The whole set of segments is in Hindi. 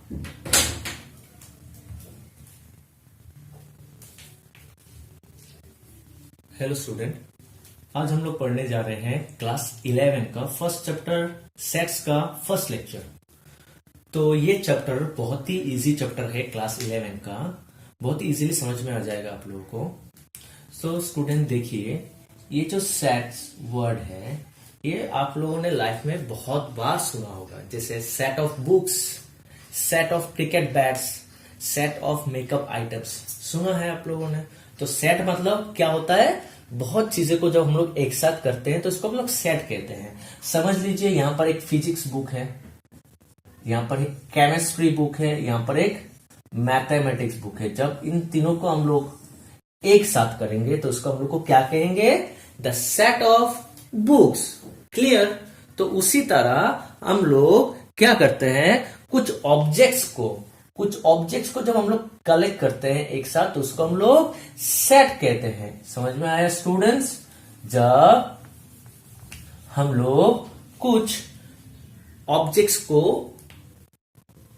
हेलो स्टूडेंट, आज हम लोग पढ़ने जा रहे हैं क्लास 11 का फर्स्ट चैप्टर सेट्स का फर्स्ट लेक्चर। तो ये चैप्टर बहुत ही इजी चैप्टर है क्लास 11 का, बहुत ही इजीली समझ में आ जाएगा आप लोगों को। सो स्टूडेंट देखिए, ये जो सेट्स वर्ड है ये आप लोगों ने लाइफ में बहुत बार सुना होगा, जैसे set of books, set of cricket bats, set of makeup items सुना है आप लोगों ने। तो सेट मतलब क्या होता है, बहुत चीजें को जब हम लोग एक साथ करते हैं तो इसको हम लोग सेट कहते हैं। समझ लीजिए यहां पर एक फिजिक्स बुक है, यहां पर एक केमिस्ट्री बुक है, यहां पर एक मैथमेटिक्स बुक है। जब इन तीनों को हम लोग एक साथ करेंगे तो उसको हम लोग को क्या कहेंगे, the set of books. Clear. तो उसी तरह हम लोग क्या करते हैं, कुछ ऑब्जेक्ट्स को जब हम लोग कलेक्ट करते हैं एक साथ तो उसको हम लोग सेट कहते हैं। समझ में आया स्टूडेंट्स? जब हम लोग कुछ ऑब्जेक्ट्स को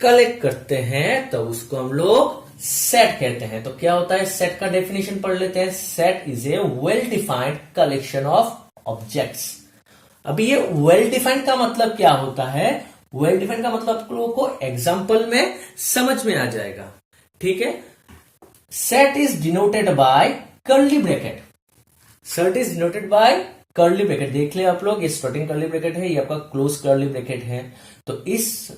कलेक्ट करते हैं तो उसको हम लोग सेट कहते हैं। तो क्या होता है, सेट का डेफिनेशन पढ़ लेते हैं। Set is a well defined collection of objects. अभी ये वेल डिफाइंड का मतलब क्या होता है, वेल डिफाइंड का मतलब आप लोगों को एग्जाम्पल में समझ में आ जाएगा। ठीक है। Set is denoted by curly bracket. Set is denoted by curly bracket. देख ले आप लोग, ये स्टार्टिंग कर्ली ब्रैकेट है, ये आपका क्लोज कर्ली ब्रैकेट है। तो इस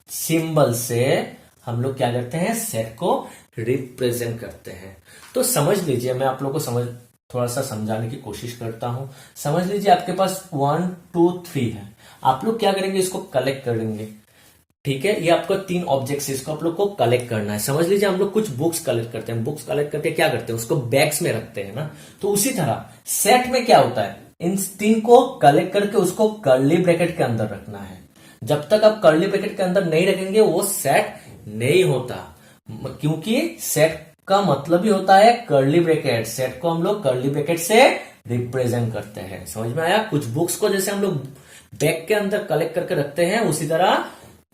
सिंबल से हम लोग क्या करते हैं, सेट को रिप्रेजेंट करते हैं। तो समझ लीजिए, मैं आप लोग को थोड़ा सा समझाने की कोशिश करता हूं। समझ लीजिए आपके पास 1 2 3 है, आप लोग क्या करेंगे, इसको कलेक्ट करेंगे। ठीक है, ये आपको 3 ऑब्जेक्ट्स, इसको आप लोग को कलेक्ट करना है। समझ लीजिए हम लोग कुछ बुक्स कलेक्ट करते हैं, बुक्स कलेक्ट करके क्या करते हैं, उसको बैग्स में रखते हैं ना। तो उसी तरह सेट में क्या होता है, इन 3 को कलेक्ट करके उसको कर्ली ब्रैकेट के अंदर रखना है। जब तक आप कर्ली ब्रैकेट के अंदर नहीं रखेंगे वो सेट नहीं होता, क्योंकि सेट का मतलब ही होता है कर्ली ब्रैकेट। सेट को हम लोग कर्ली ब्रैकेट से रिप्रेजेंट करते हैं। समझ में आया? कुछ बुक्स को जैसे हम लोग बैग के अंदर कलेक्ट करके रखते हैं, उसी तरह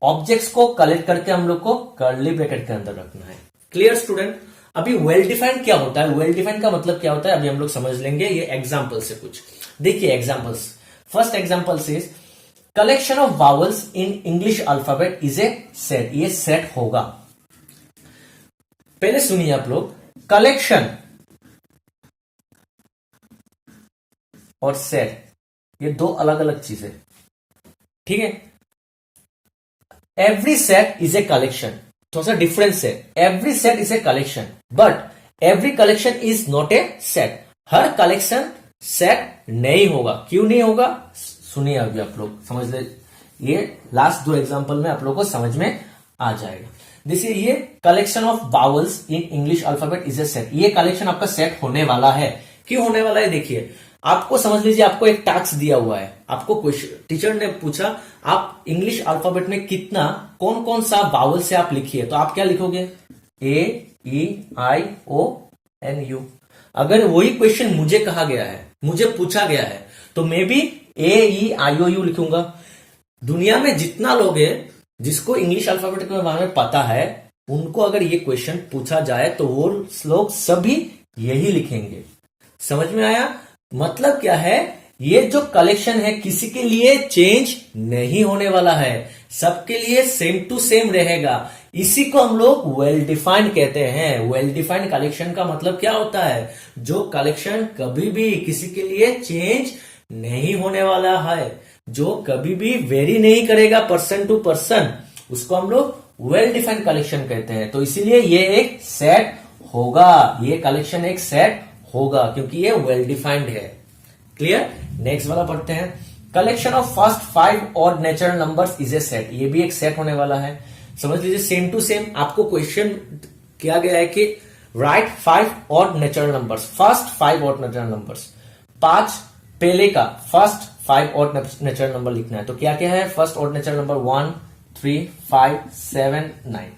ऑब्जेक्ट्स को कलेक्ट करके हम लोग को कर्ली ब्रैकेट के अंदर रखना है। Clear student? अभी वेल डिफाइंड क्या होता है, वेल डिफाइंड का मतलब क्या होता है अभी हम लोग समझ लेंगे ये एग्जाम्पल से। कुछ देखिए examples. First example is collection of vowels in English alphabet is a set. ये सेट होगा। पहले सुनिए आप लोग, कलेक्शन और सेट ये 2 अलग अलग चीजें। ठीक है। Every set is a collection, थोड़ा सा डिफरेंस है। Every set is a collection but every collection is not a set. Her collection set नहीं होगा। क्यों नहीं होगा, सुनिए अभी आप लोग समझ ले। ये लास्ट 2 एग्जांपल में आप लोगों को समझ में आ जाएगा। देखिए ये collection of vowels in English alphabet is a set. ये कलेक्शन आपका सेट होने वाला है। क्यों होने वाला है, देखिए आपको समझ लीजिए, आपको एक टास्क दिया हुआ है। आपको क्वेश्चन टीचर ने पूछा आप इंग्लिश अल्फाबेट में कितना कौन कौन सा वावल से आप लिखिए, तो आप क्या लिखोगे, AEIONU। अगर वही क्वेश्चन मुझे कहा गया है, मुझे पूछा गया है, तो मैं भी AEIOU लिखूंगा। दुनिया में जितना लोग है जिसको इंग्लिश अल्फाबेट के बारे में पता है, उनको अगर ये क्वेश्चन पूछा जाए तो वो लोग सभी यही लिखेंगे। समझ में आया? मतलब क्या है, ये जो कलेक्शन है किसी के लिए चेंज नहीं होने वाला है, सबके लिए सेम टू सेम रहेगा। इसी को हम लोग वेल डिफाइंड कहते हैं। वेल डिफाइंड कलेक्शन का मतलब क्या होता है, जो कलेक्शन कभी भी किसी के लिए चेंज नहीं होने वाला है, जो कभी भी वेरी नहीं करेगा पर्सन टू पर्सन, उसको हम लोग वेल डिफाइंड कलेक्शन कहते हैं। तो इसीलिए ये एक सेट होगा, ये कलेक्शन एक सेट होगा क्योंकि ये वेल डिफाइंड है। क्लियर? नेक्स्ट वाला पढ़ते हैं। Collection of first 5 odd natural numbers is a set. ये भी एक सेट होने वाला है। समझ लीजिए सेम टू सेम आपको क्वेश्चन किया गया है कि right 5 odd natural numbers, first 5 odd natural numbers. 5 पहले का फर्स्ट 5 ऑड नेचुरल नंबर लिखना है। तो क्या क्या है, फर्स्ट ऑड नेचुरल नंबर 1 3 5 7 9।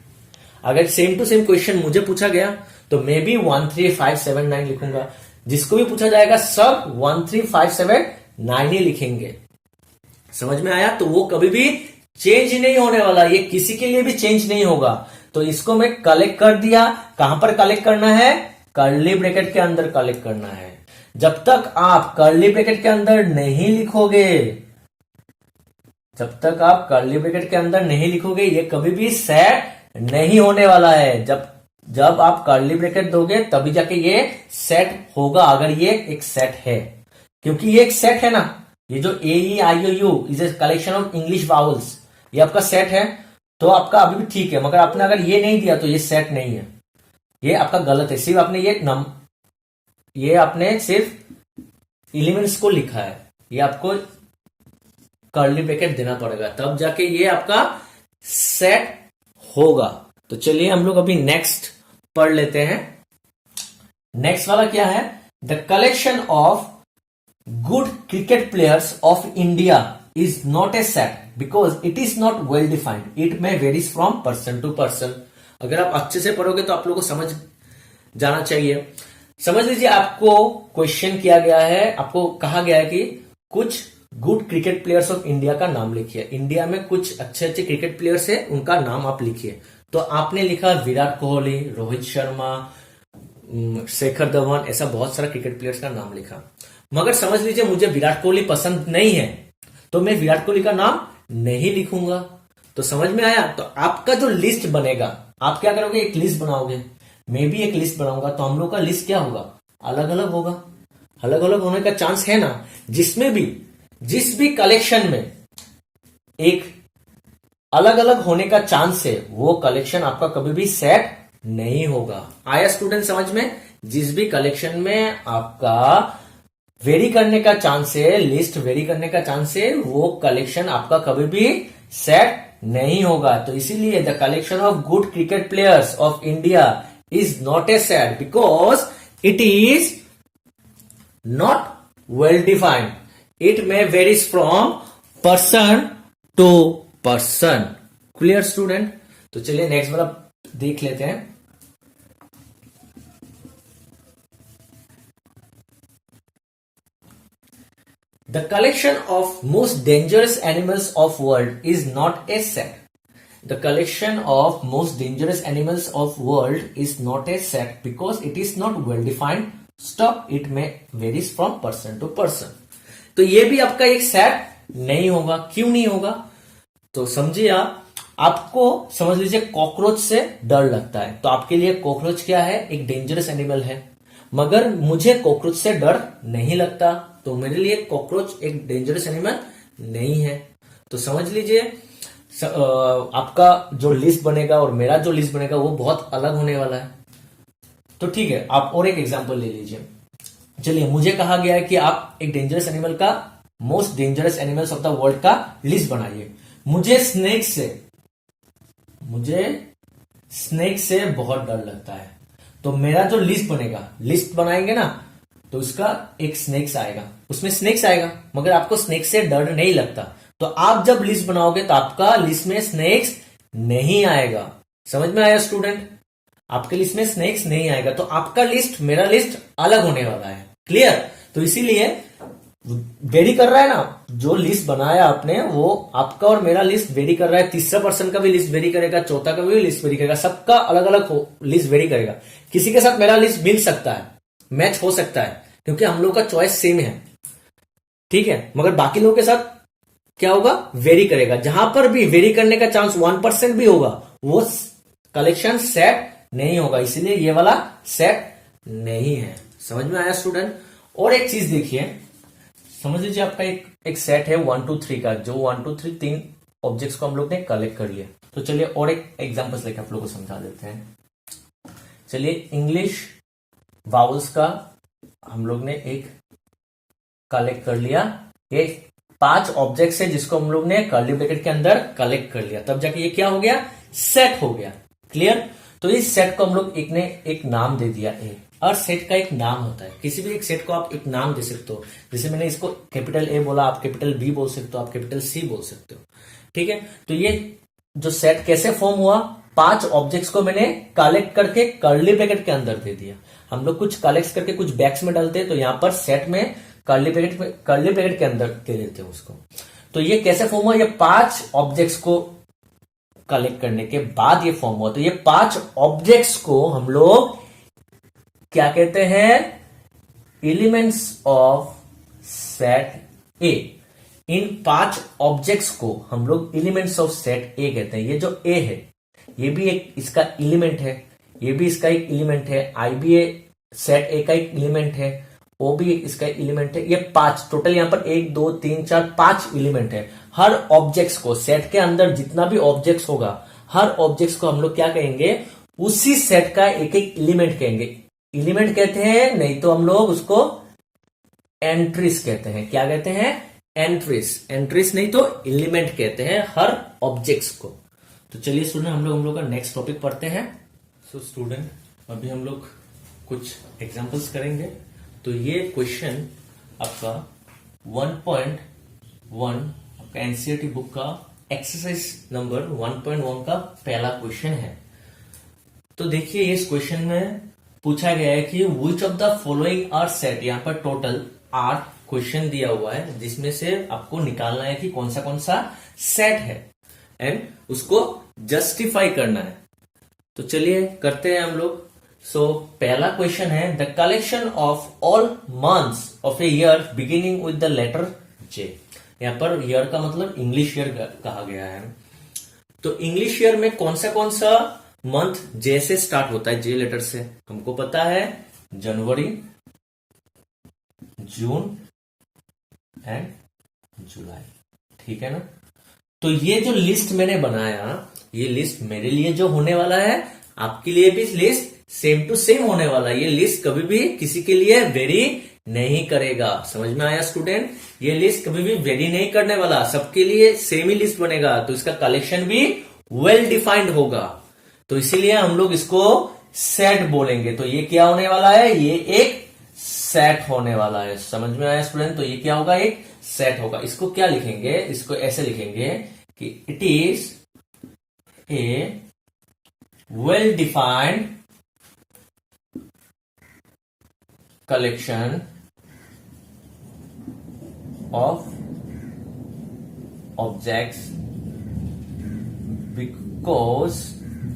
अगर सेम टू सेम क्वेश्चन मुझे पूछा गया तो मैं भी 1 3 5 7 9 लिखूंगा। जिसको भी पूछा जाएगा सब 1 3 5 7 9 ही लिखेंगे। समझ में आया? तो वो कभी भी चेंज नहीं होने वाला, ये किसी के लिए भी चेंज नहीं होगा। तो इसको मैं कलेक्ट कर दिया। कहां पर कलेक्ट करना है? कर्ली ब्रैकेट के अंदर कलेक्ट करना है। जब तक आप कर्ली ब्रैकेट के अंदर नहीं लिखोगे, जब तक आप कर्ली ब्रैकेट के अंदर नहीं लिखोगे, ये कभी भी सेट नहीं होने वाला है। जब आप कर्ली ब्रैकेट दोगे तभी जाके ये सेट होगा, अगर ये एक सेट है। क्योंकि ये एक सेट है ना, ये जो AEIOU is a collection of English vowels, ये आपका सेट है, तो आपका अभी भी ठीक है। मगर आपने अगर ये नहीं दिया तो ये सेट नहीं है, ये आपका गलत है। सिर्फ आपने ये आपने सिर्फ एलिमेंट्स को लिखा है, ये आपको कर्ली ब्रैकेट देना पड़ेगा, तब जाके ये आपका सेट होगा। तो चलिए हम लोग अभी नेक्स्ट पढ़ लेते हैं। नेक्स्ट वाला क्या है? The collection of good cricket players of India is not a set because it is not well defined. It may varies from person to person. अगर आप अच्छे से पढ़ोगे तो आप लोगों को समझ जाना चाहिए। समझ लीजिए, आपको क्वेश्चन किया गया है, आपको कहा गया है कि कुछ good cricket players of India का नाम लिखिए। इंडिया में कुछ अच्छे अच्छे क्रिकेट प्लेयर्स है, उनका नाम आप लिखिए। तो आपने लिखा विराट कोहली, रोहित शर्मा, शेखर धवन, ऐसा बहुत सारा क्रिकेट प्लेयर्स का नाम लिखा। मगर समझ लीजिए मुझे विराट कोहली पसंद नहीं है, तो मैं विराट कोहली का नाम नहीं लिखूंगा। तो समझ में आया? तो आपका जो लिस्ट बनेगा, आप क्या करोगे? एक लिस्ट बनाओगे, मैं भी एक लिस्ट बनाऊंगा, तो हम लोग का लिस्ट क्या होगा? अलग अलग होगा। अलग अलग होने का चांस है ना। जिसमें भी जिस भी कलेक्शन में एक अलग अलग होने का चांस है, वो कलेक्शन आपका कभी भी सेट नहीं होगा। आया स्टूडेंट समझ में? जिस भी कलेक्शन में आपका वेरी करने का चांस है, लिस्ट वेरी करने का चांस है, वो कलेक्शन आपका कभी भी सेट नहीं होगा। तो इसीलिए the collection of good cricket players of India is not a set because it is not well defined. It may varies from person to person. Clear student? तो चलिए नेक्स्ट वाला देख लेते हैं। The collection of most dangerous animals of world is not a set. The collection of most dangerous animals of world is not a set because it is not well defined. Stop. It may varies from person to person. तो ये भी आपका एक सेट नहीं होगा। क्यों नहीं होगा? तो समझिए, आपको समझ लीजिए कॉकरोच से डर लगता है, तो आपके लिए कॉकरोच क्या है? एक डेंजरस एनिमल है। मगर मुझे कॉकरोच से डर नहीं लगता, तो मेरे लिए कॉकरोच एक डेंजरस एनिमल नहीं है। तो समझ लीजिए आपका जो लिस्ट बनेगा और मेरा जो लिस्ट बनेगा वो बहुत अलग होने वाला है। तो ठीक है, आप और एक एग्जांपल ले लीजिए। चलिए, मुझे कहा गया है कि आप एक डेंजरस एनिमल का, most dangerous animals of the world का लिस्ट बनाइए। मुझे स्नेक से बहुत डर लगता है। तो मेरा जो लिस्ट बनेगा, लिस्ट बनाएंगे ना, तो उसका एक स्नेक्स आएगा, उसमें स्नेक्स आएगा, मगर आपको स्नेक से डर नहीं लगता। तो आप जब लिस्ट बनाओगे तो आपका लिस्ट में स्नेक्स नहीं आएगा। समझ में आया स्टूडेंट? आपके लिस्ट में स्नेक्स नहीं आएगा, तो आपका लिस्ट मेरा लिस्ट अलग होने वाला है। क्लियर? तो इसीलिए वेरी कर रहा है ना, जो लिस्ट बनाया आपने वो आपका और मेरा लिस्ट वेरी कर रहा है। तीसरा पर्सन का भी लिस्ट वेरी करेगा, चौथा का भी लिस्ट वेरी करेगा, सबका अलग अलग लिस्ट वेरी करेगा। किसी के साथ मेरा लिस्ट मिल सकता है, मैच हो सकता है, क्योंकि हम लोग का चॉइस सेम है, ठीक है। मगर बाकी लोगों के साथ क्या होगा? वेरी करेगा। जहां पर भी वेरी करने का चांस 1% भी होगा, वो कलेक्शन सेट नहीं होगा। इसीलिए ये वाला सेट नहीं है। समझ में आया स्टूडेंट? और एक चीज देखिए, समझ लीजिए आपका एक सेट है 1 2 3 का, जो 1 2 3 तीन ऑब्जेक्ट्स को हम लोग ने कलेक्ट कर लिया। तो चलिए और एक एग्जांपल्स लेकर आप लोगों को समझा देते हैं। चलिए, इंग्लिश वावल्स का हम लोग ने एक कलेक्ट कर लिया। ये 5 ऑब्जेक्ट्स है जिसको हम लोग ने कर्ली ब्रैकेट के अंदर कलेक्ट कर लिया, तब जाके ये क्या हो गया? सेट हो गया। क्लियर? तो इस सेट को हम लोग एक नाम दे दिया ए। और सेट का एक नाम होता है, किसी भी एक सेट को आप एक नाम दे सकते हो। जैसे मैंने इसको कैपिटल ए बोला, आप कैपिटल बी बोल सकते हो, आप कैपिटल सी बोल सकते हो, ठीक है। तो ये जो सेट कैसे फॉर्म हुआ? 5 ऑब्जेक्ट्स को मैंने कलेक्ट करके कर्ली ब्रैकेट के अंदर दे दिया। हम लोग कुछ कलेक्ट करके कुछ बैग्स में डालते हैं, तो यहां पर सेट में कर्ली ब्रैकेट के अंदर दे देते हैं उसको। तो ये कैसे फॉर्म हुआ, ये 5 ऑब्जेक्ट्स को कलेक्ट करने के बाद ये फॉर्म हुआ। तो ये 5 ऑब्जेक्ट्स को हम लोग क्या कहते हैं, elements of set A. In 5 objects को हम लोग एलिमेंट्स ऑफ सेट ए कहते हैं। ये जो ए है ये भी एक इसका एलिमेंट है, ये भी इसका एक एलिमेंट है, आई भी सेट ए का एक एलिमेंट है, ओ भी इसका एलिमेंट है। ये 5 टोटल यहां पर 1 2 3 4 5 एलिमेंट है। हर ऑब्जेक्ट्स को, सेट के अंदर जितना भी ऑब्जेक्ट्स होगा हर ऑब्जेक्ट्स को हम लोग क्या कहेंगे, उसी सेट का एक एक एलिमेंट कहेंगे। एलिमेंट कहते हैं, नहीं तो हम लोग उसको एंट्रीज कहते हैं। क्या कहते हैं, एंट्रीज। एंट्रीज नहीं तो एलिमेंट कहते हैं हर ऑब्जेक्ट्स को। तो चलिए स्टूडेंट हम लोग का नेक्स्ट टॉपिक पढ़ते हैं। सो स्टूडेंट अभी हम लोग कुछ एग्जांपल्स करेंगे। तो ये क्वेश्चन आपका 1.1 आपका एनसीईआरटी बुक का एक्सरसाइज नंबर 1.1 का पहला क्वेश्चन है। तो देखिए इस क्वेश्चन में पूछा गया है कि which of the following are set. यहां पर टोटल 8 क्वेश्चन दिया हुआ है जिसमें से आपको निकालना है कि कौन सा सेट है एंड उसको जस्टिफाई करना है। तो चलिए करते हैं हम लोग। सो पहला क्वेश्चन है the collection of all months of a year beginning with the letter J. यहां पर ईयर का मतलब इंग्लिश ईयर कहा गया है। तो इंग्लिश ईयर में कौन सा मंथ जे से स्टार्ट होता है, जे लेटर से। हमको पता है जनवरी, जून एंड जुलाई, ठीक है ना। तो ये जो लिस्ट मैंने बनाया, ये लिस्ट मेरे लिए जो होने वाला है आपके लिए भी लिस्ट सेम टू सेम होने वाला है। ये लिस्ट कभी भी किसी के लिए वेरी नहीं करेगा। समझ में आया स्टूडेंट, ये लिस्ट कभी भी वेरी नहीं करने वाला, सबके लिए सेम ही लिस्ट बनेगा। तो इसका कलेक्शन भी वेल डिफाइंड होगा, तो इसीलिए हम लोग इसको सेट बोलेंगे। तो ये क्या होने वाला है, ये एक सेट होने वाला है। समझ में आया स्टूडेंट, तो ये क्या होगा, एक सेट होगा। इसको क्या लिखेंगे, इसको ऐसे लिखेंगे कि it is a well defined collection of objects because.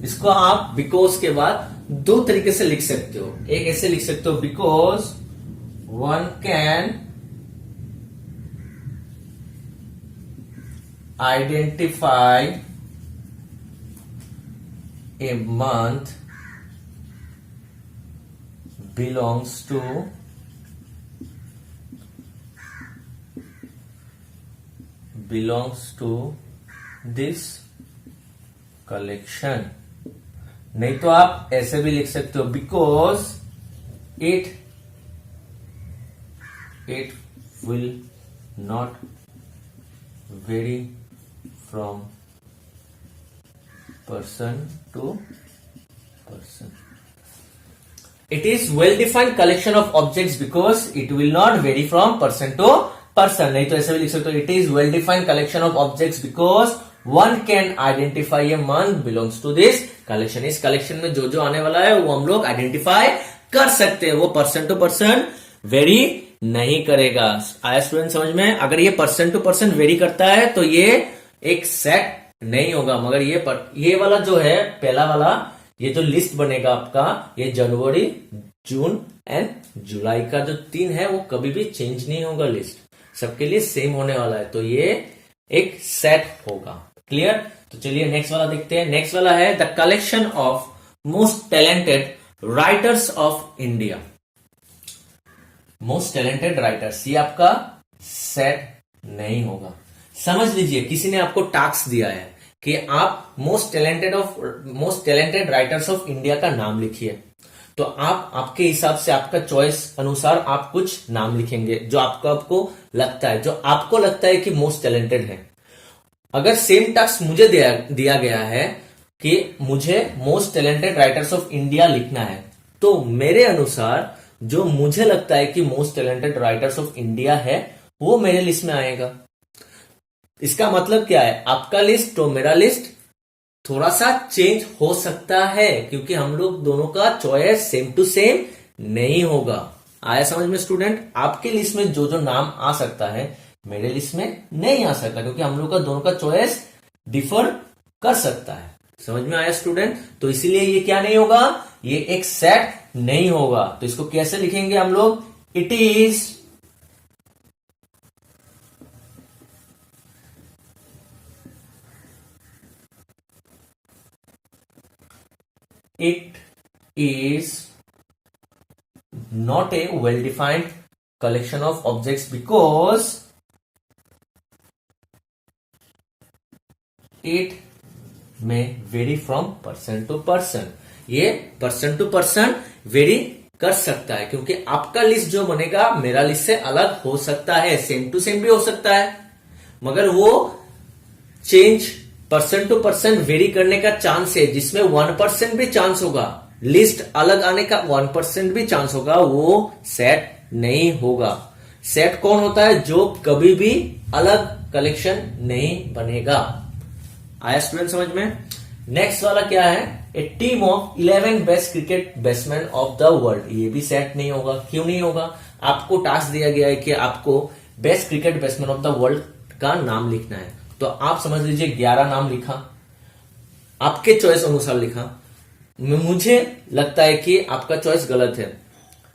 इसको आप बिकॉज के बाद 2 तरीके से लिख सकते हो। एक ऐसे लिख सकते हो, because one can identify a month belongs to this collection। नहीं तो आप ऐसे भी लिख सकते हो, because it will not vary from person to person। It is well defined collection of objects because it will not vary from person to person। नहीं तो ऐसे भी लिख सकते हो, it is well defined collection of objects because one can identify a month belongs to this collection। इस कलेक्शन में जो जो आने वाला है वो हम लोग आइडेंटिफाई कर सकते हैं, वो पर्सन टू पर्सन वेरी नहीं करेगा। आया स्टूडेंट समझ में। अगर ये पर्सन टू पर्सन वेरी करता है तो ये एक सेट नहीं होगा। मगर ये वाला जो है पहला वाला, ये जो लिस्ट बनेगा आपका, ये जनवरी, जून एंड जुलाई का जो 3 है वो कभी भी चेंज नहीं होगा, लिस्ट सबके लिए सेम होने वाला है। तो ये एक सेट होगा। क्लियर। तो चलिए नेक्स्ट वाला देखते हैं। नेक्स्ट वाला है the collection of most talented writers of India. Most talented writers, ये आपका सेट नहीं होगा। समझ लीजिए किसी ने आपको टास्क दिया है कि आप most talented writers of India का नाम लिखिए। तो आप आपके हिसाब से, आपका चॉइस अनुसार आप कुछ नाम लिखेंगे जो आपको लगता है, जो आपको लगता है कि मोस्ट टैलेंटेड है। अगर सेम टास्क मुझे दिया गया है कि मुझे most talented writers of India लिखना है, तो मेरे अनुसार जो मुझे लगता है कि most talented writers of India है वो मेरे लिस्ट में आएगा। इसका मतलब क्या है, आपका लिस्ट तो मेरा लिस्ट थोड़ा सा चेंज हो सकता है क्योंकि हम लोग दोनों का चॉइस सेम टू सेम नहीं होगा। आया समझ में स्टूडेंट। आपके लिस्ट में जो जो नाम आ सकता है मेरे लिस्ट में नहीं आ सकता, क्योंकि हम लोग का दोनों का चॉइस डिफर कर सकता है। समझ में आया स्टूडेंट? तो इसीलिए ये क्या नहीं होगा, ये एक सेट नहीं होगा। तो इसको कैसे लिखेंगे हम लोग? It is not a well-defined collection of objects because it may vary from person to person। ये पर्सन टू पर्सन वेरी कर सकता है, क्योंकि आपका लिस्ट जो बनेगा मेरा लिस्ट से अलग हो सकता है, सेम टू सेम भी हो सकता है, मगर वो change person to person vary करने का चांस है, जिसमें 1% भी चांस होगा, लिस्ट अलग आने का 1% भी चांस होगा, वो सेट नहीं होगा। सेट कौन होता है? जो कभी भी अलग कलेक्शन नहीं बनेगा। आया स्टूडेंट समझ में? नेक्स्ट वाला क्या है? A team of 11 best cricket batsman of the world. ये भी सेट नहीं होगा। क्यों नहीं होगा? आपको टास्क दिया गया है कि आपको best cricket batsman of the world का नाम लिखना है, तो आप समझ लीजिए 11 नाम लिखा, आपके चॉइस अनुसार लिखा। मुझे लगता है कि आपका चॉइस गलत है।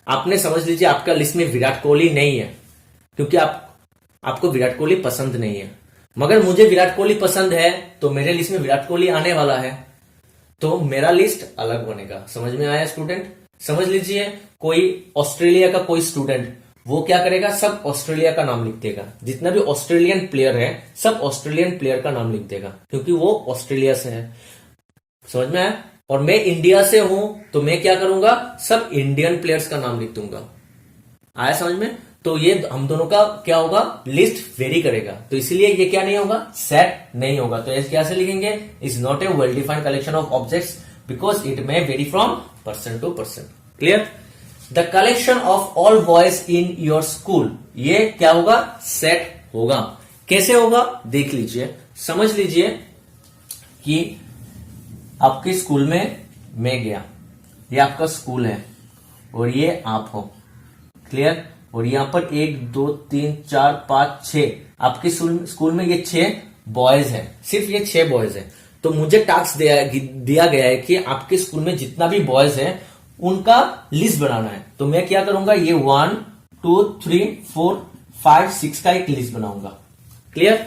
आपने समझ लीजिए आपका लिस्ट में विराट कोहली नहीं है, क्योंकि आपको विराट कोहली पसंद नहीं है, मगर मुझे विराट कोहली पसंद है, तो मेरे लिस्ट में विराट कोहली आने वाला है, तो मेरा लिस्ट अलग बनेगा। समझ में आया स्टूडेंट? समझ लीजिए कोई ऑस्ट्रेलिया का कोई स्टूडेंट, वो क्या करेगा? सब ऑस्ट्रेलिया का नाम लिख देगा, जितना भी ऑस्ट्रेलियन प्लेयर है सब ऑस्ट्रेलियन प्लेयर का नाम लिख देगा, क्योंकि वो ऑस्ट्रेलिया से है। समझ में आया? और मैं इंडिया से हूं, तो मैं क्या करूंगा? सब इंडियन प्लेयर्स का नाम लिख दूंगा। आया समझ में? तो ये हम दोनों का क्या होगा? लिस्ट वेरी करेगा, तो इसीलिए ये क्या नहीं होगा? सेट नहीं होगा। तो ऐसे कैसे लिखेंगे? Is not a well defined collection of objects because it may vary from person to person. Clear? The collection of all boys in your school, ये क्या होगा? सेट होगा। कैसे होगा? देख लीजिए, समझ लीजिए कि आपके स्कूल में मैं गया, ये आपका स्कूल है और ये आप हो। क्लियर? और यहां पर 1 2 3 4 5 6 आपके स्कूल में ये 6 बॉयज हैं, सिर्फ ये 6 बॉयज हैं। तो मुझे टास्क दिया गया है कि आपके स्कूल में जितना भी बॉयज हैं उनका लिस्ट बनाना है। तो मैं क्या करूंगा? ये 1 2 3 4 5 6 का एक लिस्ट बनाऊंगा। क्लियर?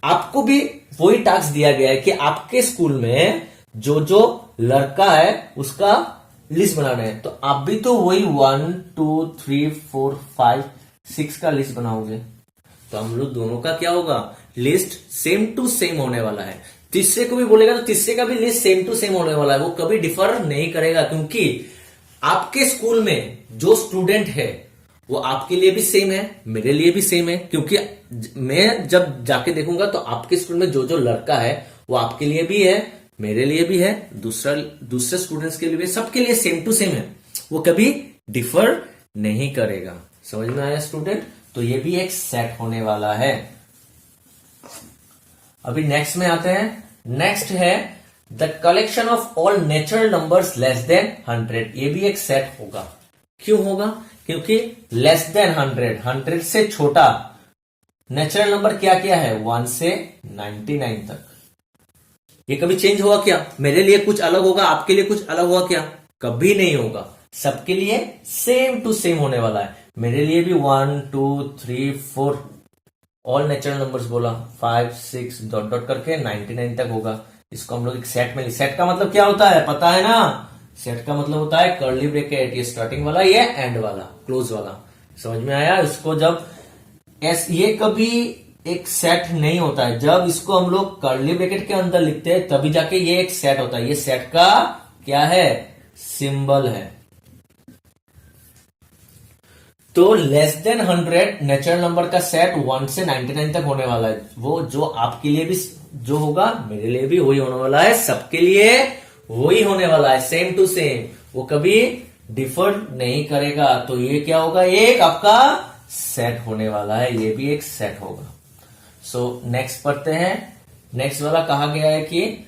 आपको भी वही टास्क दिया गया है कि आपके स्कूल में जो लड़का है उसका लिस्ट बनाना है, तो आप भी तो वही 1 2 3 4 5 6 का लिस्ट बनाओगे। तो हम लोग दोनों का क्या होगा? लिस्ट सेम टू सेम होने वाला है। तीसरे को भी बोलेगा तो तीसरे का भी लिस्ट सेम टू सेम होने वाला है, वो कभी डिफर नहीं करेगा, क्योंकि आपके स्कूल में जो स्टूडेंट है वो आपके लिए भी सेम है, मेरे लिए भी सेम है, क्योंकि मैं जब जाके देखूंगा तो आपके स्कूल में जो लड़का है वो आपके लिए भी है, मेरे लिए भी है, दूसरे स्टूडेंट्स के लिए भी, सबके लिए सेम टू सेम है, वो कभी डिफर नहीं करेगा। समझ में आया स्टूडेंट? तो ये भी एक सेट होने वाला है। अभी नेक्स्ट में आते हैं। नेक्स्ट है the collection of all natural numbers less than 100। ये भी एक सेट होगा। क्यों होगा? क्योंकि लेस देन 100 से छोटा नेचुरल नंबर क्या क्या है? 1 से 99 तक। ये कभी चेंज होगा क्या? मेरे लिए कुछ अलग होगा, आपके लिए कुछ अलग होगा क्या? कभी नहीं होगा। सबके लिए सेम टू सेम होने वाला है। मेरे लिए भी 1 2 3 4 ऑल नेचुरल नंबर्स बोला, 5 6 डॉट डॉट करके 99 तक होगा। इसको हम लोग एक सेट में, सेट का मतलब क्या होता है पता है ना? सेट का मतलब होता है कर्ली ब्रैकेट, ये स्टार्टिंग वाला, ये एंड वाला, क्लोज वाला। समझ में आया? इसको जब ये कभी एक सेट नहीं होता है, जब इसको हम लोग कर्ली ब्रैकेट के अंदर लिखते हैं तभी जाके ये एक सेट होता है। ये सेट का क्या है? सिंबल है। तो लेस देन 100 नेचुरल नंबर का सेट 1 से 99 तक होने वाला है। वो जो आपके लिए भी जो होगा मेरे लिए भी वही होने वाला है, सबके लिए वही होने वाला है, सेम टू सेम, वो कभी डिफर नहीं करेगा। तो ये क्या होगा? एक आपका सेट होने वाला है, ये भी एक सेट होगा। सो नेक्स्ट पढ़ते हैं। नेक्स्ट वाला कहा गया है कि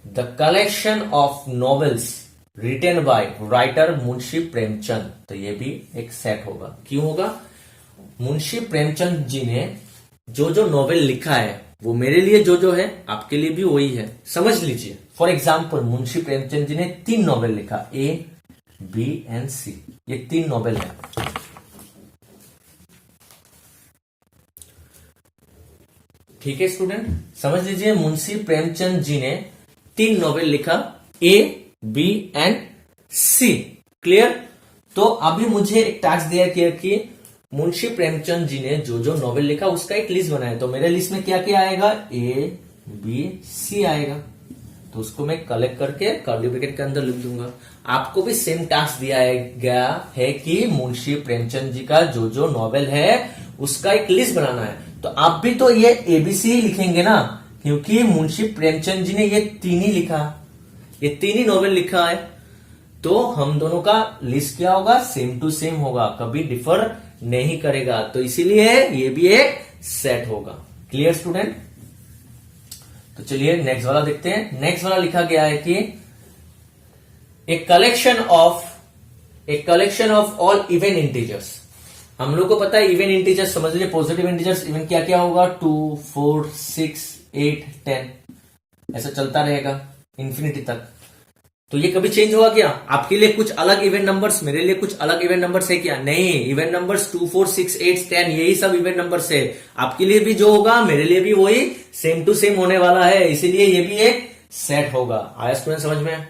the collection of novels written by writer Munshi Premchand. तो ये भी एक सेट होगा। क्यों होगा? मुंशी प्रेमचंद जी ने जो जो नॉवेल लिखा है वो मेरे लिए जो जो है आपके लिए भी वही है, समझ लीजिए। फॉर एग्जाम्पल मुंशी प्रेमचंद जी ने 3 नॉवेल लिखा, ए बी एंड सी, ये 3 नॉवेल है। ठीक है स्टूडेंट, समझ लीजिए मुंशी प्रेमचंद जी ने 3 नॉवेल लिखा, A B and C. Clear? तो अभी मुझे एक टास्क दिया गया कि मुंशी प्रेमचंद जी ने जो जो नॉवेल लिखा उसका एक लिस्ट बनाया। तो मेरे लिस्ट में क्या क्या आएगा, ए बी सी आएगा। तो उसको मैं कलेक्ट करके कर्ली ब्रैकेट के अंदर लिख दूंगा। आपको भी सेम टास्क दिया गया है कि मुंशी प्रेमचंद जी का जो जो नॉवेल है उसका एक लिस्ट बनाना है। तो आप भी तो ये एबीसी ही लिखेंगे ना, क्योंकि मुंशी प्रेमचंद जी ने ये 3 ही लिखा, ये 3 ही नॉवेल लिखा है। तो हम दोनों का लिस्ट क्या होगा, सेम टू सेम होगा, कभी डिफर नहीं करेगा। तो इसीलिए ये भी एक सेट होगा। Clear student? तो चलिए नेक्स्ट वाला देखते हैं। नेक्स्ट वाला लिखा गया है कि a collection of all even integers. हम लोग को पता है इवन इंटीजर्स, समझ लीजिए पॉजिटिव इंटीजर्स इवन क्या क्या होगा, 2 4 6 8 10, ऐसा चलता रहेगा इंफिनिटी तक। तो ये कभी चेंज होगा क्या? आपके लिए कुछ अलग इवन नंबर्स, मेरे लिए कुछ अलग इवन नंबर्स है क्या? नहीं, इवन नंबर्स 2 4 6 8 10 यही सब इवन नंबर्स है। आपके लिए भी जो होगा मेरे लिए भी वही सेम टू सेम होने वाला है, इसीलिए ये भी एक सेट होगा। आया स्टूडेंट समझ में?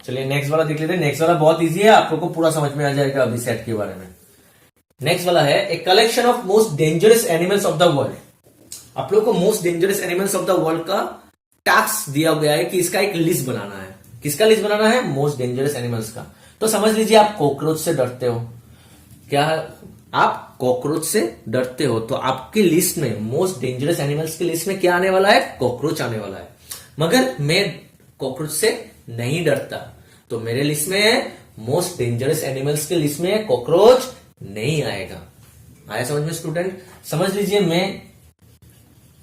चलिए नेक्स्ट वाला देख लेते हैं। नेक्स्ट वाला बहुत इजी है, आप लोगों को पूरा समझ में आ जाएगा अभी सेट के बारे में। नेक्स्ट वाला है a collection of most dangerous animals of the world. आप लोग को most dangerous animals of the world का टास्क दिया गया है कि इसका एक लिस्ट बनाना है। किसका लिस्ट बनाना है? मोस्ट डेंजरस एनिमल्स का। तो समझ लीजिए आप कॉकरोच से डरते हो, क्या आप कॉकरोच से डरते हो, तो आपकी लिस्ट में मोस्ट डेंजरस एनिमल्स की लिस्ट में क्या आने वाला है? कॉकरोच आने वाला है। मगर मैं कॉकरोच से नहीं डरता, तो मेरे लिस्ट में मोस्ट डेंजरस एनिमल्स के लिस्ट में कॉकरोच नहीं आएगा। आया समझ में स्टूडेंट? समझ लीजिए मैं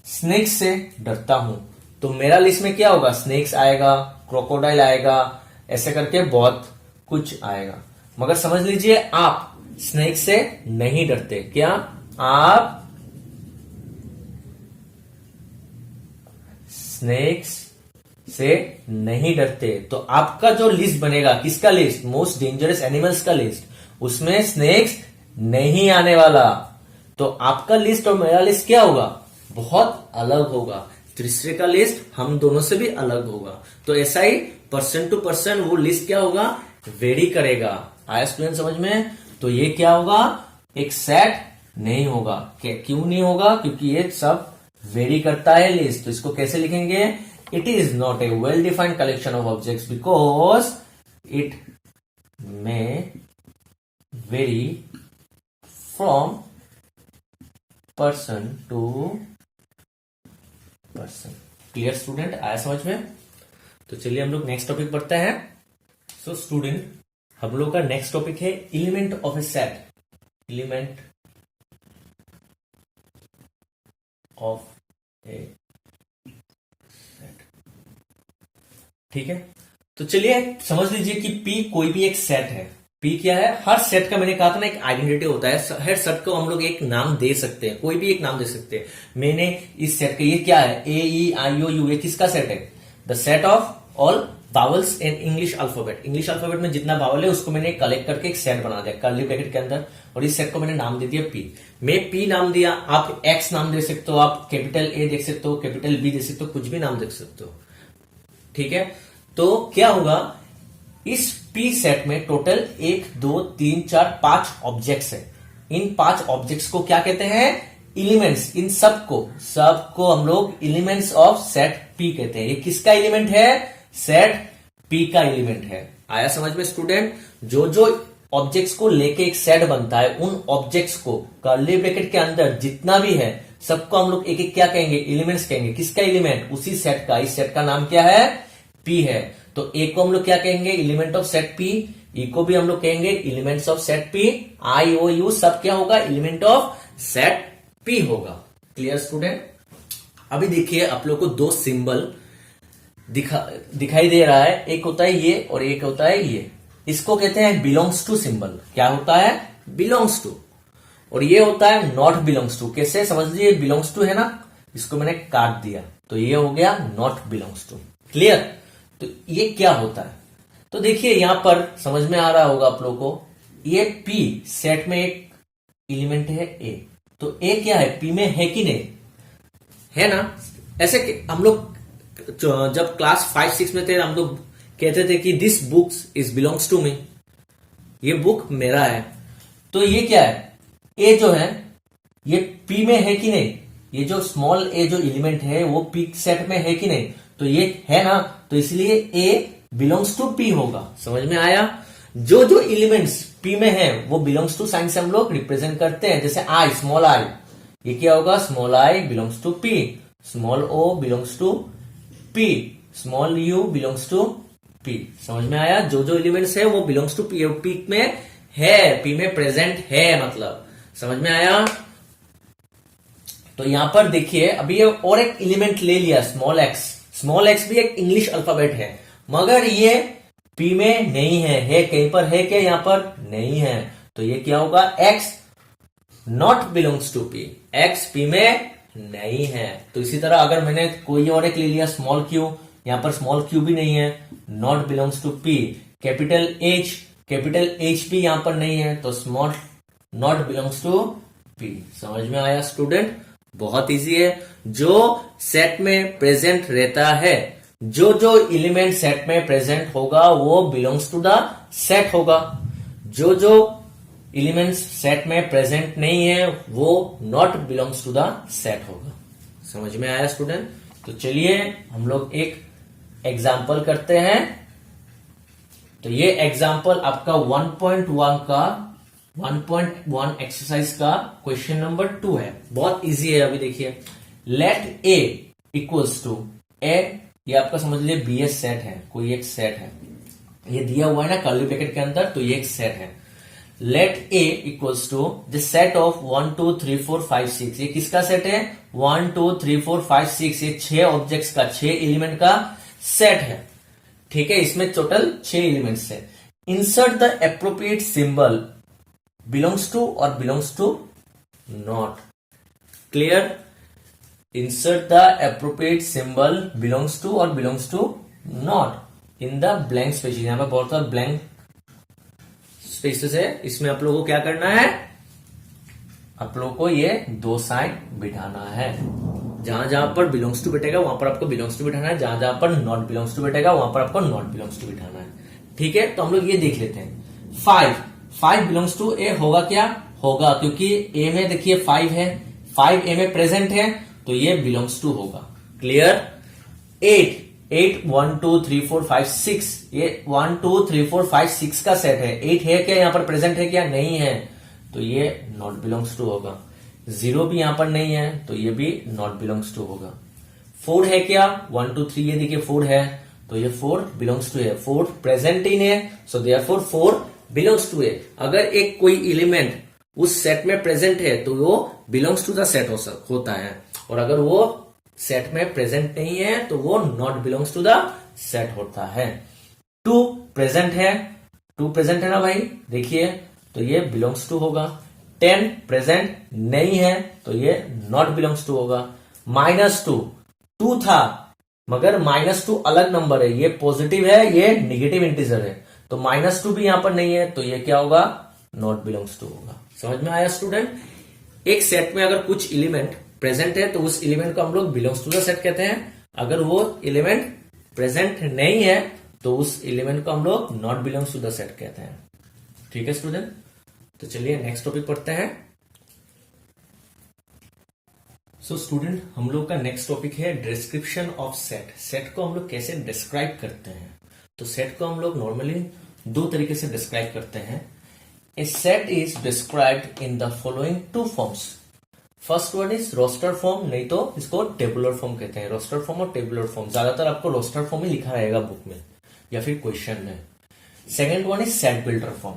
स्नेक्स से डरता हूं, तो मेरा लिस्ट में क्या होगा? स्नेक्स आएगा, क्रोकोडाइल आएगा, ऐसे करके बहुत कुछ आएगा। मगर समझ लीजिए आप स्नेक्स से नहीं डरते, क्या आप स्नेक्स से नहीं डरते, तो आपका जो लिस्ट बनेगा, किसका लिस्ट? मोस्ट डेंजरस एनिमल्स का लिस्ट, उसमें स्नेक्स नहीं आने वाला। तो आपका लिस्ट और मेरा लिस्ट क्या होगा? बहुत अलग होगा। तीसरे का लिस्ट हम दोनों से भी अलग होगा। तो ऐसा ही पर्सन टू पर्सन वो लिस्ट क्या होगा? वेरी करेगा। आया स्टूडेंट समझ में? तो ये क्या होगा? एक सेट नहीं होगा। क्यों नहीं होगा? क्योंकि ये सब वेरी करता है लिस्ट। तो इसको कैसे लिखेंगे? It is not a well defined collection of objects because it may vary from person to person. Clear student? आया समझ में? तो चलिए हम लोग नेक्स्ट टॉपिक पढ़ते हैं। सो स्टूडेंट, हम लोग का नेक्स्ट टॉपिक है element of A set. Element of A set. ठीक है, तो चलिए समझ लीजिए कि P कोई भी एक सेट है। P क्या है? हर सेट का मैंने कहा था ना एक आइडेंटिटी होता है। हर सेट को हम लोग एक नाम दे सकते हैं, कोई भी एक नाम दे सकते हैं। मैंने इस सेट का, ये क्या है? ए ई आई ओ यू, ये किसका सेट है? The set of all vowels in English alphabet. English alphabet में जितना वावल है उसको मैंने कलेक्ट करके एक सेट बना दिया कर्ली ब्रैकेट के अंदर, और इस सेट को मैंने नाम दे दिया P। मैं P नाम दिया, आप X नाम दे सकते हो, आप कैपिटल A देख सकते हो, कैपिटल B दे सकते हो, कुछ भी नाम देख सकते हो। ठीक है, तो क्या होगा? इस P सेट में टोटल 1 2 3 4 5 ऑब्जेक्ट्स है। इन 5 ऑब्जेक्ट्स को क्या कहते हैं? एलिमेंट्स। इन सबको हम लोग एलिमेंट्स ऑफ सेट P कहते हैं। ये किसका एलिमेंट है? सेट P का एलिमेंट है। आया समझ में स्टूडेंट? जो जो ऑब्जेक्ट्स को लेके एक सेट बनता है, उन ऑब्जेक्ट्स को कर्ली ब्रैकेट के अंदर जितना भी है सबको हम लोग एक एक क्या कहेंगे? एलिमेंट्स कहेंगे। किसका एलिमेंट? उसी सेट का। इस सेट का नाम क्या है? P है। तो A को हम लोग क्या कहेंगे? Element of set P। E को भी हम लोग कहेंगे elements of set P। I O U सब क्या होगा? एलिमेंट ऑफ सेट P होगा। Clear student? अभी देखिए आप लोग को 2 सिंबल दिखाई दे रहा है। एक होता है ये और एक होता है ये। इसको कहते हैं बिलोंग्स टू सिंबल। क्या होता है? Belongs to. और ये होता है नॉट बिलोंग्स टू। कैसे समझ लीजिए, बिलोंग्स टू है ना, इसको मैंने काट दिया तो ये हो गया नॉट बिलोंग्स टू। क्लियर? तो ये क्या होता है, तो देखिए यहां पर समझ में आ रहा होगा आप लोगों को, ये पी सेट में एक एलिमेंट है ए, तो ए क्या है, पी में है कि नहीं, है ना। ऐसे हम लोग जब क्लास 5-6 में थे हम लोग कहते थे कि this books is belongs to me, ये बुक मेरा है। तो ये क्या है, ए जो है ये पी में है कि नहीं, ये जो स्मॉल ए जो एलिमेंट है वो पी सेट में है कि नहीं, तो ये है ना, तो इसलिए ए बिलोंग्स टू पी होगा। समझ में आया? जो जो एलिमेंट्स पी में है वो बिलोंग्स टू साइन से हम लोग रिप्रेजेंट करते हैं। जैसे आई, स्मॉल आई, ये क्या होगा, small I belongs to P, small O belongs to P, small U belongs to P. समझ में आया? जो जो एलिमेंट्स है वो बिलोंग्स टू पी, पी में है, पी में प्रेजेंट है, मतलब समझ में आया? तो यहां पर देखिए अभी ये और एक एलिमेंट ले लिया, स्मॉल एक्स। स्मॉल एक्स भी एक इंग्लिश अल्फाबेट है, मगर ये पी में नहीं है कहीं पर है क्या, यहां पर नहीं है, तो ये क्या होगा, X not belongs to P, X P में नहीं है। तो इसी तरह अगर मैंने कोई और एक ले लिया स्मॉल क्यू, यहां पर स्मॉल क्यू भी नहीं है, not belongs to P. Capital H भी यहां पर नहीं है, तो small not belongs to P. समझ में आया स्टूडेंट? बहुत इजी है। जो सेट में प्रेजेंट रहता है, जो जो एलिमेंट सेट में प्रेजेंट होगा वो बिलोंग्स टू द सेट होगा, जो जो एलिमेंट्स सेट में प्रेजेंट नहीं है वो not belongs to the set होगा। समझ में आया स्टूडेंट? तो चलिए हम लोग एक एग्जाम्पल करते हैं। तो ये एग्जाम्पल आपका 1.1 एक्सरसाइज का क्वेश्चन नंबर 2 है। बहुत इजी है। अभी देखिए, लेट ए इक्वल्स टू ए, ये आपका समझ लीजिए बीएस सेट है, कोई एक सेट है, ये दिया हुआ है ना कर्ली ब्रैकेट के अंदर, तो ये एक सेट है। Let A equals to the set of 1 2 3 4 5 6, ये किसका सेट है, 1 2 3 4 5 6, ये 6 ऑब्जेक्ट्स का, 6 एलिमेंट का सेट है। ठीक है, इसमें टोटल 6 एलिमेंट्स है। Insert the appropriate symbol belongs to और belongs to not. Clear? Insert the appropriate symbol belongs to और belongs to not in the blank spaces. यहां पर बहुत सारा ब्लैंक स्पेसेस है, इसमें आप लोगों को क्या करना है, आप लोगों को ये 2 साइन बिठाना है। जहां जहां पर बिलोंग्स टू बैठेगा वहां पर आपको बिलोंग्स टू बिठाना है, जहां जहां पर नॉट बिलोंग्स टू बैठेगा वहां पर आपको नॉट बिलोंग्स टू बिठाना है। ठीक है, तो हम लोग ये देख लेते हैं। 5 बिलोंग्स टू ए होगा क्या, होगा, क्योंकि ए में देखिए 5 है, 5 ए में प्रेजेंट है, तो ये बिलोंग्स टू होगा। क्लियर? 8 1 2 3 4 5 6, ये 1 2 3 4 5 6 का सेट है। 8 है क्या यहां पर प्रेजेंट है क्या, नहीं है, तो ये नॉट बिलोंग्स टू होगा। 0 भी यहां पर नहीं है, तो ये भी नॉट बिलोंग्स टू होगा। 4 है क्या, 1 2 3, ये देखिए 4 है, तो ये 4 बिलोंग्स टू है। 4 प्रेजेंट इन है, सो देयरफॉर 4 बिलोंग्स टू है। अगर एक कोई एलिमेंट उस सेट में प्रेजेंट है तो वो बिलोंग्स टू द सेट होता है, और अगर वो सेट में प्रेजेंट नहीं है तो वो not belongs to the set होता है। 2 प्रेजेंट है, 2 प्रेजेंट है ना भाई, देखिए, तो ये बिलोंग्स टू होगा। 10 प्रेजेंट नहीं है, तो ये नॉट बिलोंग्स टू होगा। -2 था, मगर -2 अलग नंबर है, ये पॉजिटिव है, ये निगेटिव इंटीजर है, तो -2 भी यहां पर नहीं है, तो ये क्या होगा, नॉट बिलोंग्स टू होगा। समझ में आया स्टूडेंट? एक सेट में अगर कुछ एलिमेंट प्रेजेंट है तो उस एलिमेंट को हम लोग बिलोंग्स टू द सेट कहते हैं। अगर वो एलिमेंट प्रेजेंट नहीं है तो उस एलिमेंट को हम लोग not belongs to the set कहते हैं। ठीक है स्टूडेंट? तो चलिए नेक्स्ट टॉपिक पढ़ते हैं। सो स्टूडेंट, हम लोग का नेक्स्ट टॉपिक है डिस्क्रिप्शन ऑफ सेट। सेट को हम लोग कैसे डिस्क्राइब करते हैं? तो सेट को हम लोग नॉर्मली 2 तरीके से डिस्क्राइब करते हैं। A set is described in the following 2 forms. First one is roster form, नहीं तो इसको टेबुलर फॉर्म कहते हैं। रोस्टर फॉर्म और टेबुलर फॉर्म, ज्यादातर आपको रोस्टर फॉर्म ही लिखा रहेगा बुक में या फिर क्वेश्चन में। Second one is set builder form.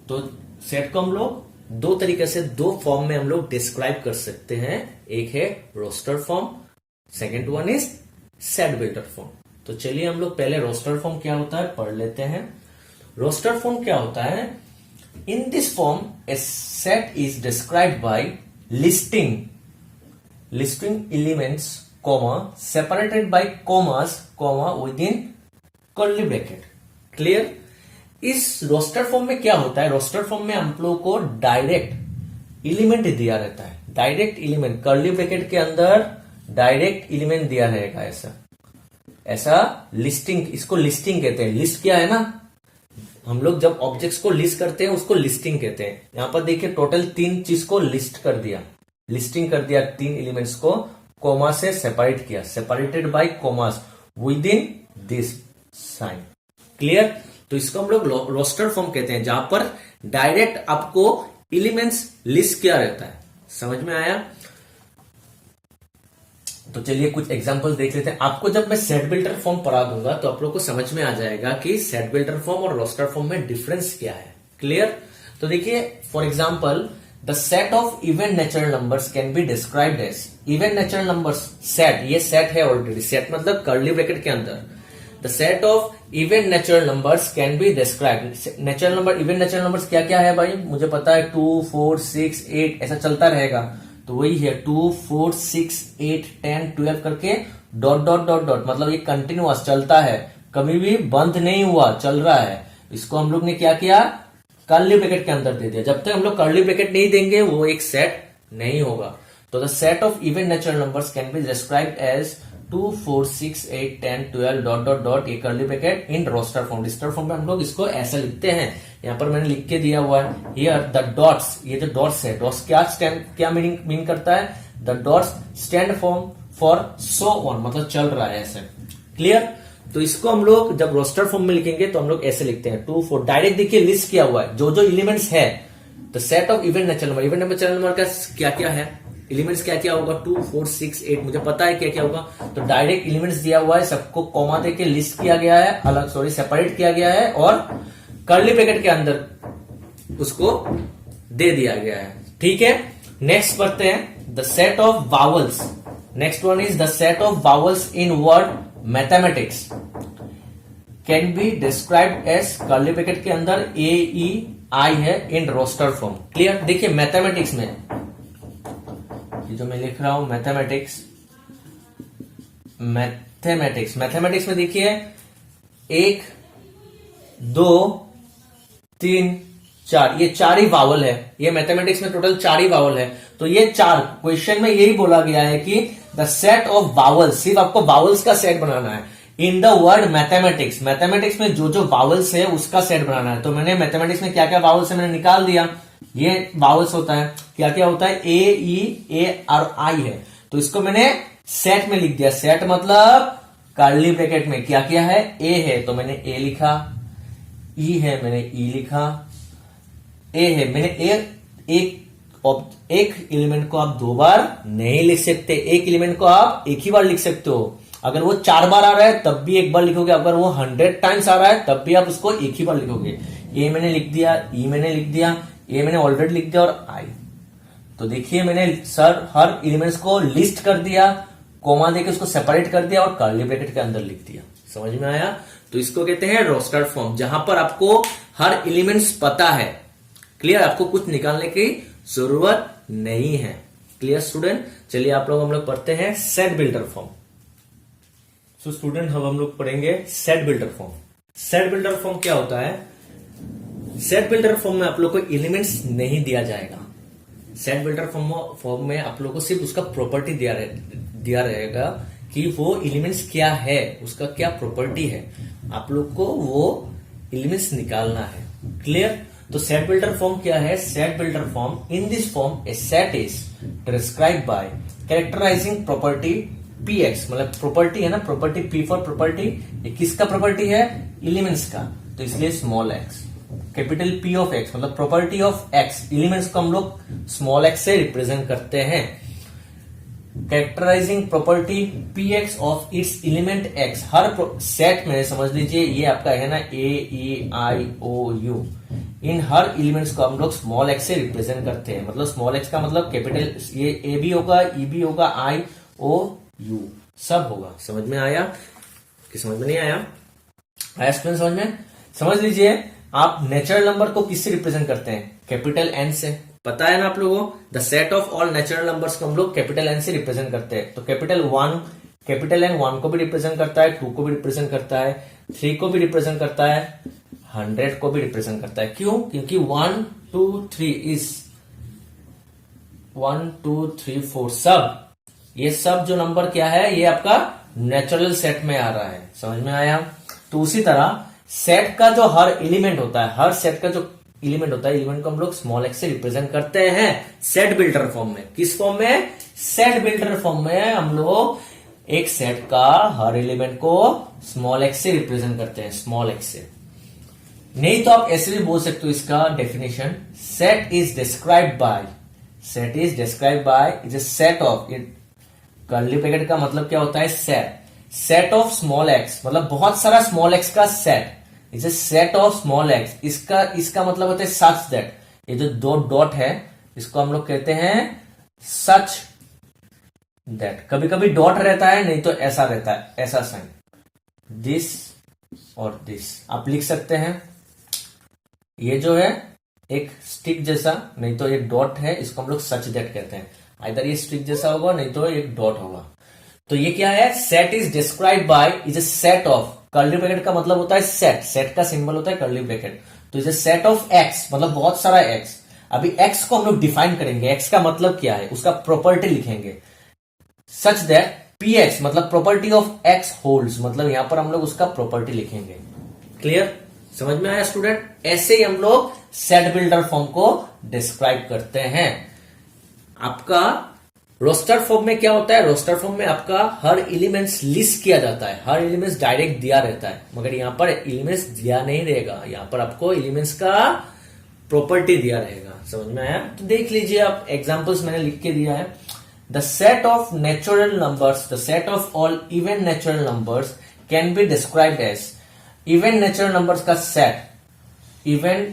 तो सेट को हम लोग 2 तरीके से 2 फॉर्म में हम लोग डिस्क्राइब कर सकते हैं। एक है roster form, second one is set builder form. तो चलिए हम लोग पहले रोस्टर फॉर्म क्या होता है पढ़ लेते हैं। रोस्टर फॉर्म क्या होता है, in this form A set is described bye listing elements comma separated by commas comma with in curly bracket. Clear? इस रोस्टर फॉर्म में क्या होता है, रोस्टर फॉर्म में हम लोग को डायरेक्ट एलिमेंट दिया रहता है, डायरेक्ट एलिमेंट कर्ली ब्रैकेट के अंदर डायरेक्ट एलिमेंट दिया रहेगा। ऐसा लिस्टिंग, इसको लिस्टिंग कहते हैं। लिस्ट क्या है ना, हम लोग जब ऑब्जेक्ट्स को लिस्ट करते हैं उसको लिस्टिंग कहते हैं। यहां पर देखिए टोटल 3 चीज को लिस्ट कर दिया, लिस्टिंग कर दिया, 3 एलिमेंट्स को कोमा से सेपरेट किया, separated by commas within this sign. Clear? तो इसको हम लोग रोस्टर फॉर्म कहते हैं, जहां पर डायरेक्ट आपको एलिमेंट्स लिस्ट किया रहता है। समझ में आया? तो चलिए कुछ एग्जांपल्स देख लेते हैं। आपको जब मैं सेट बिल्डर फॉर्म पढ़ा दूंगा तो आप लोग को समझ में आ जाएगा कि सेट बिल्डर फॉर्म और रोस्टर फॉर्म में डिफरेंस क्या है। क्लियर? तो देखिए for example the set of even natural numbers can be described as, even natural numbers set, ये सेट है ऑलरेडी, सेट मतलब कर्ली ब्रैकेट के अंदर the set of even natural numbers can be described. Natural number, even natural numbers क्या क्या है भाई, मुझे पता है 2, 4, 6, 8 ऐसा चलता रहेगा। तो वही है 2, 4, 6, 8, 10, 12 करके डॉट डॉट डॉट डॉट, मतलब ये कंटिन्यूअस चलता है, कभी भी बंद नहीं हुआ, चल रहा है। इसको हम लोग ने क्या किया, कर्ली ब्रैकेट के अंदर दे दिया। जब तक हम लोग कर्ली ब्रैकेट नहीं देंगे वो एक सेट नहीं होगा। तो the set of even natural numbers can be described as 2, 4, 6, 8, 10, 12 dot dot dot, ये curly bracket in roster form. Roster form में हम लोग इसको ऐसा लिखते हैं, यहां पर मैंने लिख के दिया हुआ है हियर द डॉट्स, ये जो डॉट्स है, डॉट्स क्या मीन करता है, the dots stand for so on, मतलब चल रहा है ऐसे। क्लियर? तो इसको हम लोग जब रोस्टर फॉर्म में लिखेंगे तो हम लोग ऐसे लिखते हैं 2, 4, डायरेक्ट देखिए लिस्ट किया हुआ है जो जो एलिमेंट्स है, the set of even natural number, even natural number का क्या क्या है, एलिमेंट्स क्या क्या होगा, 2, 4, 6, 8 मुझे पता है क्या क्या होगा। तो डायरेक्ट एलिमेंट्स दिया हुआ है, सबको कॉमा देके लिस्ट किया गया है, अलग सॉरी सेपरेट किया गया है और कर्ली ब्रैकेट के अंदर उसको दे दिया गया है। ठीक है, नेक्स्ट पढ़ते हैं the set of vowels. Next one is the set of vowels in word mathematics can be described as, curly bracket के अंदर ए ई आई है इन रोस्टर फॉर्म। क्लियर? देखिए मैथमेटिक्स में ये जो मैं लिख रहा हूं मैथमेटिक्स में देखिए 1, 2, 3, 4, ये 4 ही वावल है। ये मैथमेटिक्स में टोटल 4 ही वावल है। तो ये 4 क्वेश्चन में यही बोला गया है कि द सेट ऑफ वावल्स, सिर्फ आपको वावल्स का सेट बनाना है इन द वर्ड मैथमेटिक्स। मैथमेटिक्स में जो जो वावल्स है उसका सेट बनाना है। तो मैंने मैथमेटिक्स में क्या क्या वावल्स है मैंने निकाल दिया। ये वावल्स होता है, क्या क्या होता है, ए ई ए और आई है। तो इसको मैंने सेट में लिख दिया। सेट मतलब कर्ली ब्रैकेट में क्या क्या है, ए है तो मैंने ए लिखा, ई है मैंने ई लिखा, ए है मैंने एक एलिमेंट को आप 2 बार नहीं लिख सकते, एक एलिमेंट को आप एक ही बार लिख सकते हो। अगर वो 4 बार आ रहा है तब भी एक बार लिखोगे, अगर वो 100 टाइम्स आ रहा है तब भी आप उसको एक ही बार लिखोगे। ए मैंने लिख दिया, ई मैंने लिख दिया, ए मैंने ऑलरेडी लिख दिया और आई। तो देखिए मैंने हर एलिमेंट्स को लिस्ट कर दिया, कोमा देके उसको सेपरेट कर दिया और कर्ली ब्रैकेट के अंदर लिख दिया। समझ में आया? तो इसको कहते हैं रोस्टर फॉर्म, जहां पर आपको हर एलिमेंट्स पता है। क्लियर? आपको कुछ निकालने की जरूरत नहीं है। Clear student? चलिए हम लोग पढ़ते हैं set builder form. So student अब हम लोग पढ़ेंगे set builder form. Set builder form क्या होता है? सेट बिल्डर फॉर्म में आप लोग को एलिमेंट्स नहीं दिया जाएगा। सेट बिल्डर फॉर्म में आप लोग को सिर्फ उसका प्रॉपर्टी दिया रहेगा कि वो एलिमेंट्स क्या है, उसका क्या प्रॉपर्टी है, आप लोग को वो एलिमेंट्स निकालना है। क्लियर? तो सेट बिल्डर फॉर्म क्या है? Set builder form, in this form A set is described bye characterising property px, मतलब प्रॉपर्टी है ना, प्रॉपर्टी p फॉर प्रॉपर्टी, ये किसका प्रॉपर्टी है? एलिमेंट्स का, तो इसलिए small x, capital P of x मतलब प्रॉपर्टी ऑफ x, एलिमेंट्स को हम लोग स्मॉल x से रिप्रेजेंट करते हैं। Characterising property px of its element x, her set में समझ लीजिए ये आपका है ना a e i o u, in her elements को हम लोग स्मॉल x से रिप्रेजेंट करते हैं। मतलब स्मॉल x का मतलब कैपिटल, ये a भी होगा, e भी होगा, i o u सब होगा। समझ में आया कि समझ में नहीं आया? आया स्टूडेंट समझ में? समझ लीजिए आप नेचुरल नंबर को किससे रिप्रेजेंट करते हैं? कैपिटल एन से। पता है ना आप लोगों को, the set of all natural numbers को हम लोग कैपिटल एन से रिप्रेजेंट करते हैं। तो कैपिटल एन 1 को भी रिप्रेजेंट करता है, 2 को भी रिप्रेजेंट करता है, 3 को भी रिप्रेजेंट करता है, 100 को भी रिप्रेजेंट करता है। क्यों? क्योंकि 1 2 3 इज 1 2 3 4 सब, ये सब जो नंबर क्या है, ये आपका नेचुरल सेट में आ रहा है। समझ में आया? तो उसी तरह सेट का जो हर एलिमेंट होता है, हर सेट का जो एलिमेंट होता है, एलिमेंट को हम लोग स्मॉल एक्स से रिप्रेजेंट करते हैं सेट बिल्डर फॉर्म में। किस फॉर्म में? सेट बिल्डर फॉर्म में हम लोग एक सेट का हर एलिमेंट को स्मॉल एक्स से रिप्रेजेंट करते हैं, स्मॉल एक्स से। नहीं तो आप ऐसे भी बोल सकते हो इसका definition, set is described bye is a set of, curly bracket का मतलब क्या होता है? सेट ऑफ स्मॉल एक्स, मतलब बहुत सारा स्मॉल एक्स का set is a set of small x. इसका मतलब होता है सच दैट, ये जो दो डॉट है इसको हम लोग कहते हैं सच दैट। कभी कभी डॉट रहता है, नहीं तो ऐसा रहता है, ऐसा साइन, दिस और दिस आप लिख सकते हैं। ये जो है एक स्टिक जैसा, नहीं तो एक डॉट है, इसको हम लोग सच दैट कहते हैं। इधर ये स्टिक जैसा होगा, नहीं तो एक डॉट होगा। तो ये क्या है? Set is describe by is a set of, curly bracket का मतलब होता है सेट का सिंबल होता है कर्ली ब्रैकेट। तो is a set of x, मतलब बहुत सारा एक्स। अभी एक्स को हम लोग डिफाइन करेंगे, एक्स का मतलब क्या है, उसका प्रॉपर्टी लिखेंगे। सच दैट पी एक्स मतलब प्रॉपर्टी ऑफ एक्स होल्ड्स, मतलब यहां पर हम लोग उसका प्रॉपर्टी लिखेंगे। क्लियर? समझ में आया स्टूडेंट? ऐसे ही हम लोग सेट बिल्डर फॉर्म को डिस्क्राइब करते हैं। आपका रोस्टर फॉर्म में क्या होता है? रोस्टर फॉर्म में आपका हर एलिमेंट्स लिस्ट किया जाता है, हर एलिमेंट्स डायरेक्ट दिया रहता है, मगर यहां पर एलिमेंट्स दिया नहीं रहेगा, यहां पर आपको एलिमेंट्स का प्रॉपर्टी दिया रहेगा। समझ में आया? तो देख लीजिए आप, एग्जांपल्स मैंने लिख के दिया है। The set of natural numbers, the set of all even natural numbers can be described as, even natural numbers का set,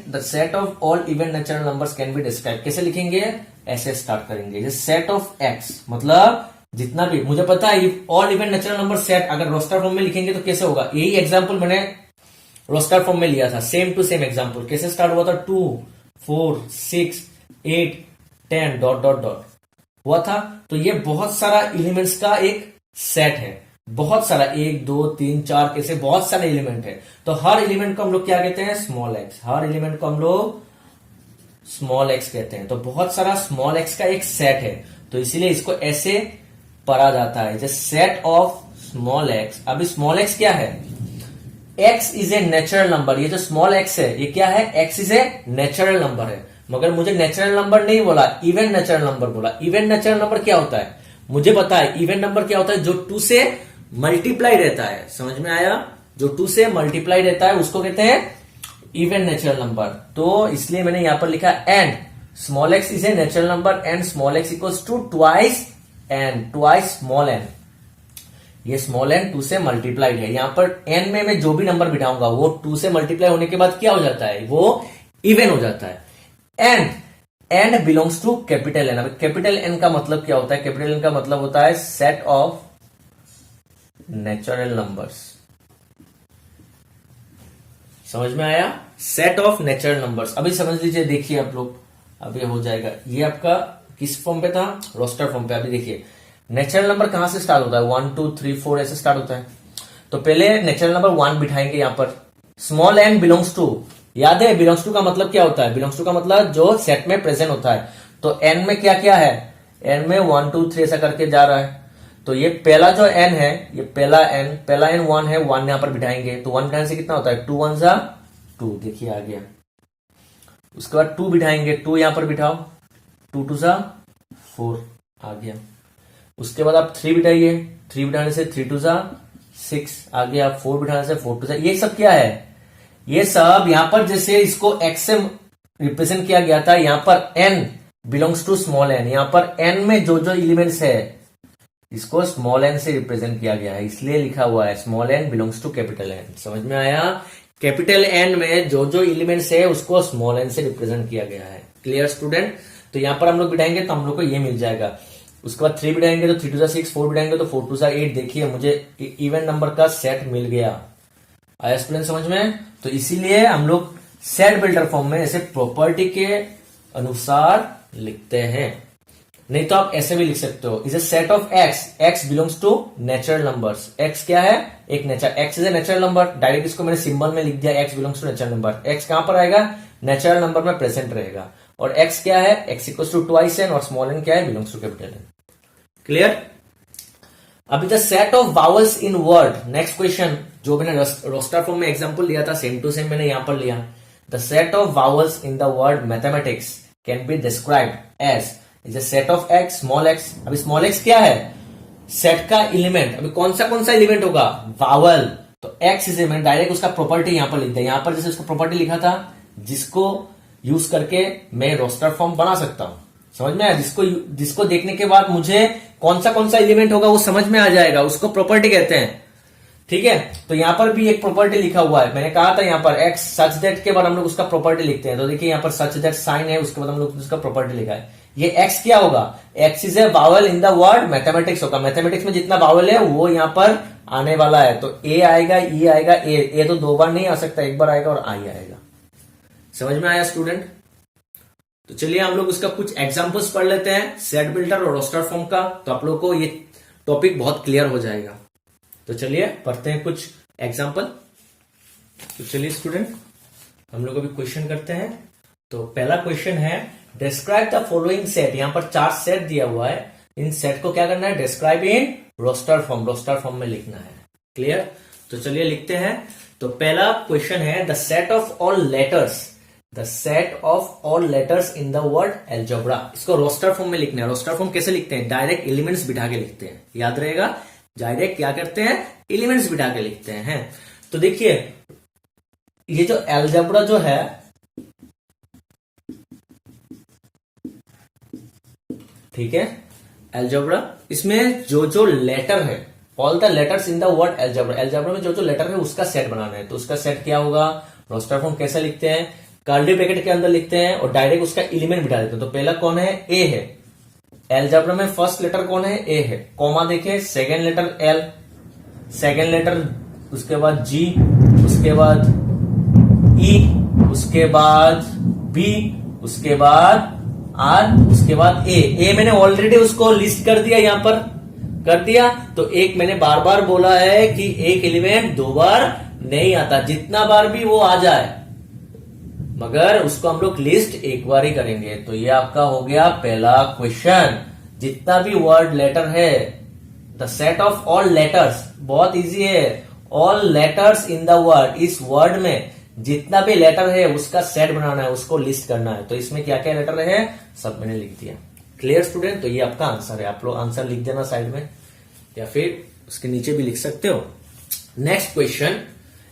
the set of all even natural numbers can be describe. कैसे लिखेंगे? ऐसे स्टार्ट करेंगे, सेट ऑफ एक्स मतलब जितना भी, मुझे पता है all even natural number set, अगर रोस्टर फॉर्म में लिखेंगे तो कैसे होगा? यही एग्जांपल मैंने रोस्टर फॉर्म में लिया था, सेम टू सेम एग्जांपल। कैसे स्टार्ट हुआ था? 2 4 6 8 10 डॉट डॉट डॉट हुआ था। तो ये बहुत सारा एलिमेंट्स का एक सेट है, बहुत सारा, 1 2 3 4 कैसे बहुत सारे एलिमेंट है। तो हर एलिमेंट को हम लोग क्या कहते हैं? Small x. हर एलिमेंट को हम लोग स्मॉल एक्स कहते हैं। तो बहुत सारा स्मॉल एक्स का एक सेट है, तो इसीलिए इसको ऐसे पढ़ा जाता है, जैसे सेट ऑफ स्मॉल एक्स। अभी स्मॉल एक्स क्या है? X is a natural number. ये जो स्मॉल एक्स है ये क्या है? X is a natural number है, मगर मुझे नेचुरल नंबर नहीं बोला, इवन नेचुरल नंबर बोला। इवन नेचुरल नंबर क्या होता है? मुझे पता है इवन नंबर क्या होता है, जो 2 से मल्टीप्लाई रहता है। समझ में आया? जो 2 से मल्टीप्लाई रहता है उसको कहते हैं इवन नेचुरल नंबर। तो इसलिए मैंने यहां पर लिखा and small X is a natural number and small X equals to twice N, twice small N. ये स्मॉल एन 2 से मल्टीप्लाइड है। यहां पर एन में मैं जो भी नंबर बिठाऊंगा वो 2 से मल्टीप्लाई होने के बाद क्या हो जाता है? वो इवन हो जाता है। And belongs to capital N. अब कैपिटल एन का मतलब क्या होता है? कैपिटल एन का मतलब होता है सेट ऑफ नेचुरल नंबर्स। समझ में आया? Set of natural numbers. अभी समझ लीजिए, देखिए आप लोग, अभी हो जाएगा। ये आपका किस फॉर्म पे था? रोस्टर फॉर्म पे। अभी देखिए नेचुरल नंबर कहां से स्टार्ट होता है? 1 2 3 4 ऐसे स्टार्ट होता है। तो पहले नेचुरल नंबर 1 बिठाएंगे यहां पर। स्मॉल एन बिलोंग्स टू, याद है बिलोंग्स टू का मतलब क्या होता है? बिलोंग्स टू का मतलब जो सेट में प्रेजेंट होता है। तो एन में क्या क्या है? एन में 1 2 3 ऐसा करके जा रहा है। तो ये पहला जो एन है, ये पहला एन 1 है, 1 यहां पर बिठाएंगे। तो 1 बिठाने से कितना होता है? 2 1 जा 2, देखिए आ गया। उसके बाद 2 बिठाएंगे, 2 यहां पर बिठाओ, 2 2 जा 4 आ गया। उसके बाद आप 3 बिठाइए, 3 बिठाने से 3 2 जा 6 आ गया। 4 बिठाने से 4 2 जा। ये सब क्या है? ये सब यहां पर जैसे इसको एक्स से रिप्रेजेंट किया गया था, यहां पर N belongs to small N. यहां पर एन में जो जो एलिमेंट्स है इसको स्मॉल एन से रिप्रेजेंट किया गया है, इसलिए लिखा हुआ है small N belongs to capital N. समझ में आया? कैपिटल एन में जो जो एलिमेंट्स है उसको स्मॉल एन से रिप्रेजेंट किया गया है। Clear student? तो यहां पर हम लोग बिठाएंगे तो हम लोग को ये मिल जाएगा। उसके बाद 3 बिठाएंगे तो 3 2 जा 6, 4 बिठाएंगे तो 4 2 जा 8। देखिए मुझे इवन नंबर का सेट मिल गया। आया स्टूडेंट समझ में? तो इसीलिए हम लोग सेट बिल्डर फॉर्म में ऐसे प्रॉपर्टी के अनुसार लिखते हैं। नहीं तो आप ऐसे भी लिख सकते हो, is a set of X, X belongs to natural numbers. X क्या है? एक nature, X is a natural number. Direct इसको मैंने सिंबल में लिख दिया, X belongs to natural number. X कहां पर आएगा? नेचुरल नंबर में प्रेजेंट रहेगा। और एक्स क्या है? X equals to twice N, और स्मॉल एन क्या है? Belongs to capital N. Clear? अभी the set of vowels in word, next question जो मैंने रोस्टर फॉर्म में एग्जांपल लिया था, सेम टू सेम मैंने यहां पर लिया। The set of vowels in the word mathematics can be described as is a set of X, small X. अभी स्मॉल एक्स क्या है? सेट का एलिमेंट। अभी कौन सा एलिमेंट होगा? वावल। तो एक्स इज मैंने डायरेक्ट उसका प्रॉपर्टी यहां पर लिख दिया। यहां पर जैसे उसको प्रॉपर्टी लिखा था, जिसको यूज करके मैं रोस्टर फॉर्म बना सकता हूं। समझ में आया? जिसको देखने के बाद मुझे कौन सा एलिमेंट होगा वो समझ में आ जाएगा, उसको प्रॉपर्टी कहते हैं। ठीक है, तो यहां पर भी एक प्रॉपर्टी लिखा हुआ है। मैंने कहा था यहां पर एक्स सच दैट के बाद हम लोग उसका प्रॉपर्टी लिखते हैं। तो देखिए यहां पर सच दैट साइन है, उसके बाद हम लोग उसका प्रॉपर्टी लिखा है। ये एक्स क्या होगा? X is A vowel in the word mathematics होगा। मैथमेटिक्स में जितना वावल है वो यहां पर आने वाला है। तो ए आएगा, ई आएगा, ए तो दो बार नहीं आ सकता, एक बार आएगा और आई आएगा। समझ में आया स्टूडेंट? तो चलिए हम लोग उसका कुछ एग्जांपल्स पढ़ लेते हैं, सेट बिल्डर और रोस्टर फॉर्म का। तो आप लोगों को ये टॉपिक बहुत क्लियर हो जाएगा। तो चलिए पढ़ते हैं कुछ एग्जांपल। तो चलिए स्टूडेंट हम लोग अभी क्वेश्चन करते हैं। तो पहला क्वेश्चन है, डिस्क्राइब द फॉलोइंग सेट। यहां पर 4 सेट दिया हुआ है। इन सेट को क्या करना है? Describe in roster form, roster form में लिखना है। क्लियर? तो चलिए लिखते हैं। तो पहला क्वेश्चन है, the set of all letters, the set of all letters in the word algebra. इसको रोस्टर फॉर्म में लिखना है। रोस्टर फॉर्म कैसे लिखते हैं? डायरेक्ट एलिमेंट्स बिठा के लिखते हैं। याद रहेगा, डायरेक्ट क्या करते हैं? एलिमेंट्स बिठा के लिखते हैं। तो देखिए ये जो एल्जेब्रा जो है, ठीक है, एल्जेब्रा, इसमें जो लेटर है, all the letters in the word algebra, algebra में जो लेटर है उसका सेट बनाना है। तो उसका सेट क्या होगा? रोस्टर फॉर्म कैसे लिखते हैं? कर्ली ब्रैकेट के अंदर लिखते हैं और डायरेक्ट उसका एलिमेंट बिठा देते हैं। तो पहला कौन है? ए है। एल्जेब्रा में फर्स्ट लेटर कौन है? ए है। कॉमा देखे, second letter L, second letter, उसके बाद जी, उसके बाद ई, उसके बाद बी, उसके बाद आर, उसके बाद ए मैंने ऑलरेडी उसको लिस्ट कर दिया, यहां पर कर दिया। तो एक मैंने बार बार बोला है कि एक एलिमेंट 2 बार नहीं आता, जितना बार भी वो आ जाए, मगर उसको हम लोग लिस्ट एक बार ही करेंगे। तो ये आपका हो गया पहला क्वेश्चन। जितना भी वर्ड लेटर है, the set of all letters, बहुत इजी है। All letters in the word, इस वर्ड में जितना भी लेटर है उसका सेट बनाना है, उसको लिस्ट करना है। तो इसमें क्या क्या लेटर है सब मैंने लिख दिया। Clear student? तो ये आपका आंसर है। आप लोग आंसर लिख देना साइड में, या फिर उसके नीचे भी लिख सकते हो। नेक्स्ट क्वेश्चन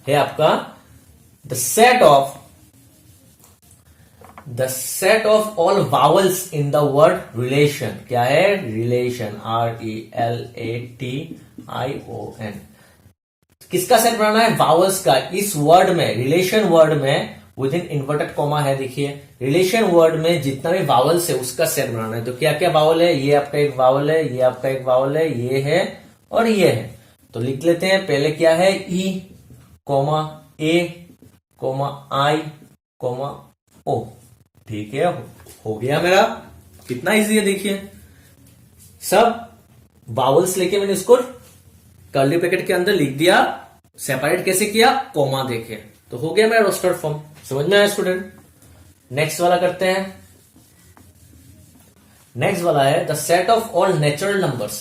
है आपका, the set of all vowels in the word relation. क्या है? Relation, RELATION। किसका सेट बनाना है? वावल्स का। इस वर्ड में, रिलेशन वर्ड में, विद इन इन्वर्टेड कॉमा है, देखिए रिलेशन वर्ड में जितना भी वावल्स है उसका सेट बनाना है। तो क्या क्या वावल है? ये आपका एक वावल है, ये आपका एक वावल है, ये है और ये है। तो लिख लेते हैं। पहले क्या है? ई कॉमा ए कॉमा आई कॉमा ओ। ठीक है, हो गया मेरा। कितना इजी है देखिए, सब वावल्स लेके मैंने इसको कर्ली ब्रैकेट के अंदर लिख दिया। सेपरेट कैसे किया? कॉमा देखे। तो हो गया मेरा रोस्टर फॉर्म। समझ में आया स्टूडेंट? नेक्स्ट वाला करते हैं। नेक्स्ट वाला है, the set of all natural numbers.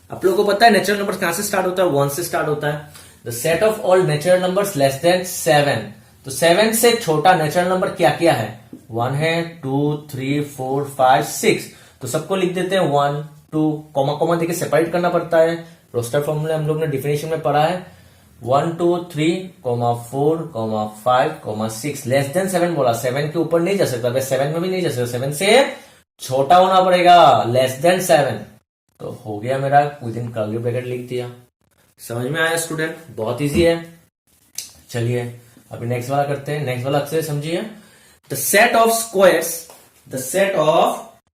आप लोगों को पता है नेचुरल नंबर्स कहां से स्टार्ट होता है? 1 से स्टार्ट होता है। The set of all natural numbers less than 7। तो 7 से छोटा नेचुरल नंबर क्या क्या है? 1 है, 2, 3, 4, 5, 6। तो सबको लिख देते हैं 1, 2, कॉमा कॉमा देके सेपरेट करना पड़ता है। रोस्टर फॉर्मूला हम लोग ने डिफिनेशन में पढ़ा है। 1, 2, 3, 4, 5, 6। लेस देन 7 बोला, 7 के ऊपर नहीं जा सकता, 7 में भी नहीं जा सकता, 7 से छोटा होना पड़ेगा, लेस देन 7। तो हो गया मेरा, विद इन कर्ली ब्रैकेट लिख दिया। समझ में आया स्टूडेंट? बहुत इजी है। चलिए अभी नेक्स्ट वाला करते हैं। नेक्स्ट वाला अच्छे से समझिए। The set of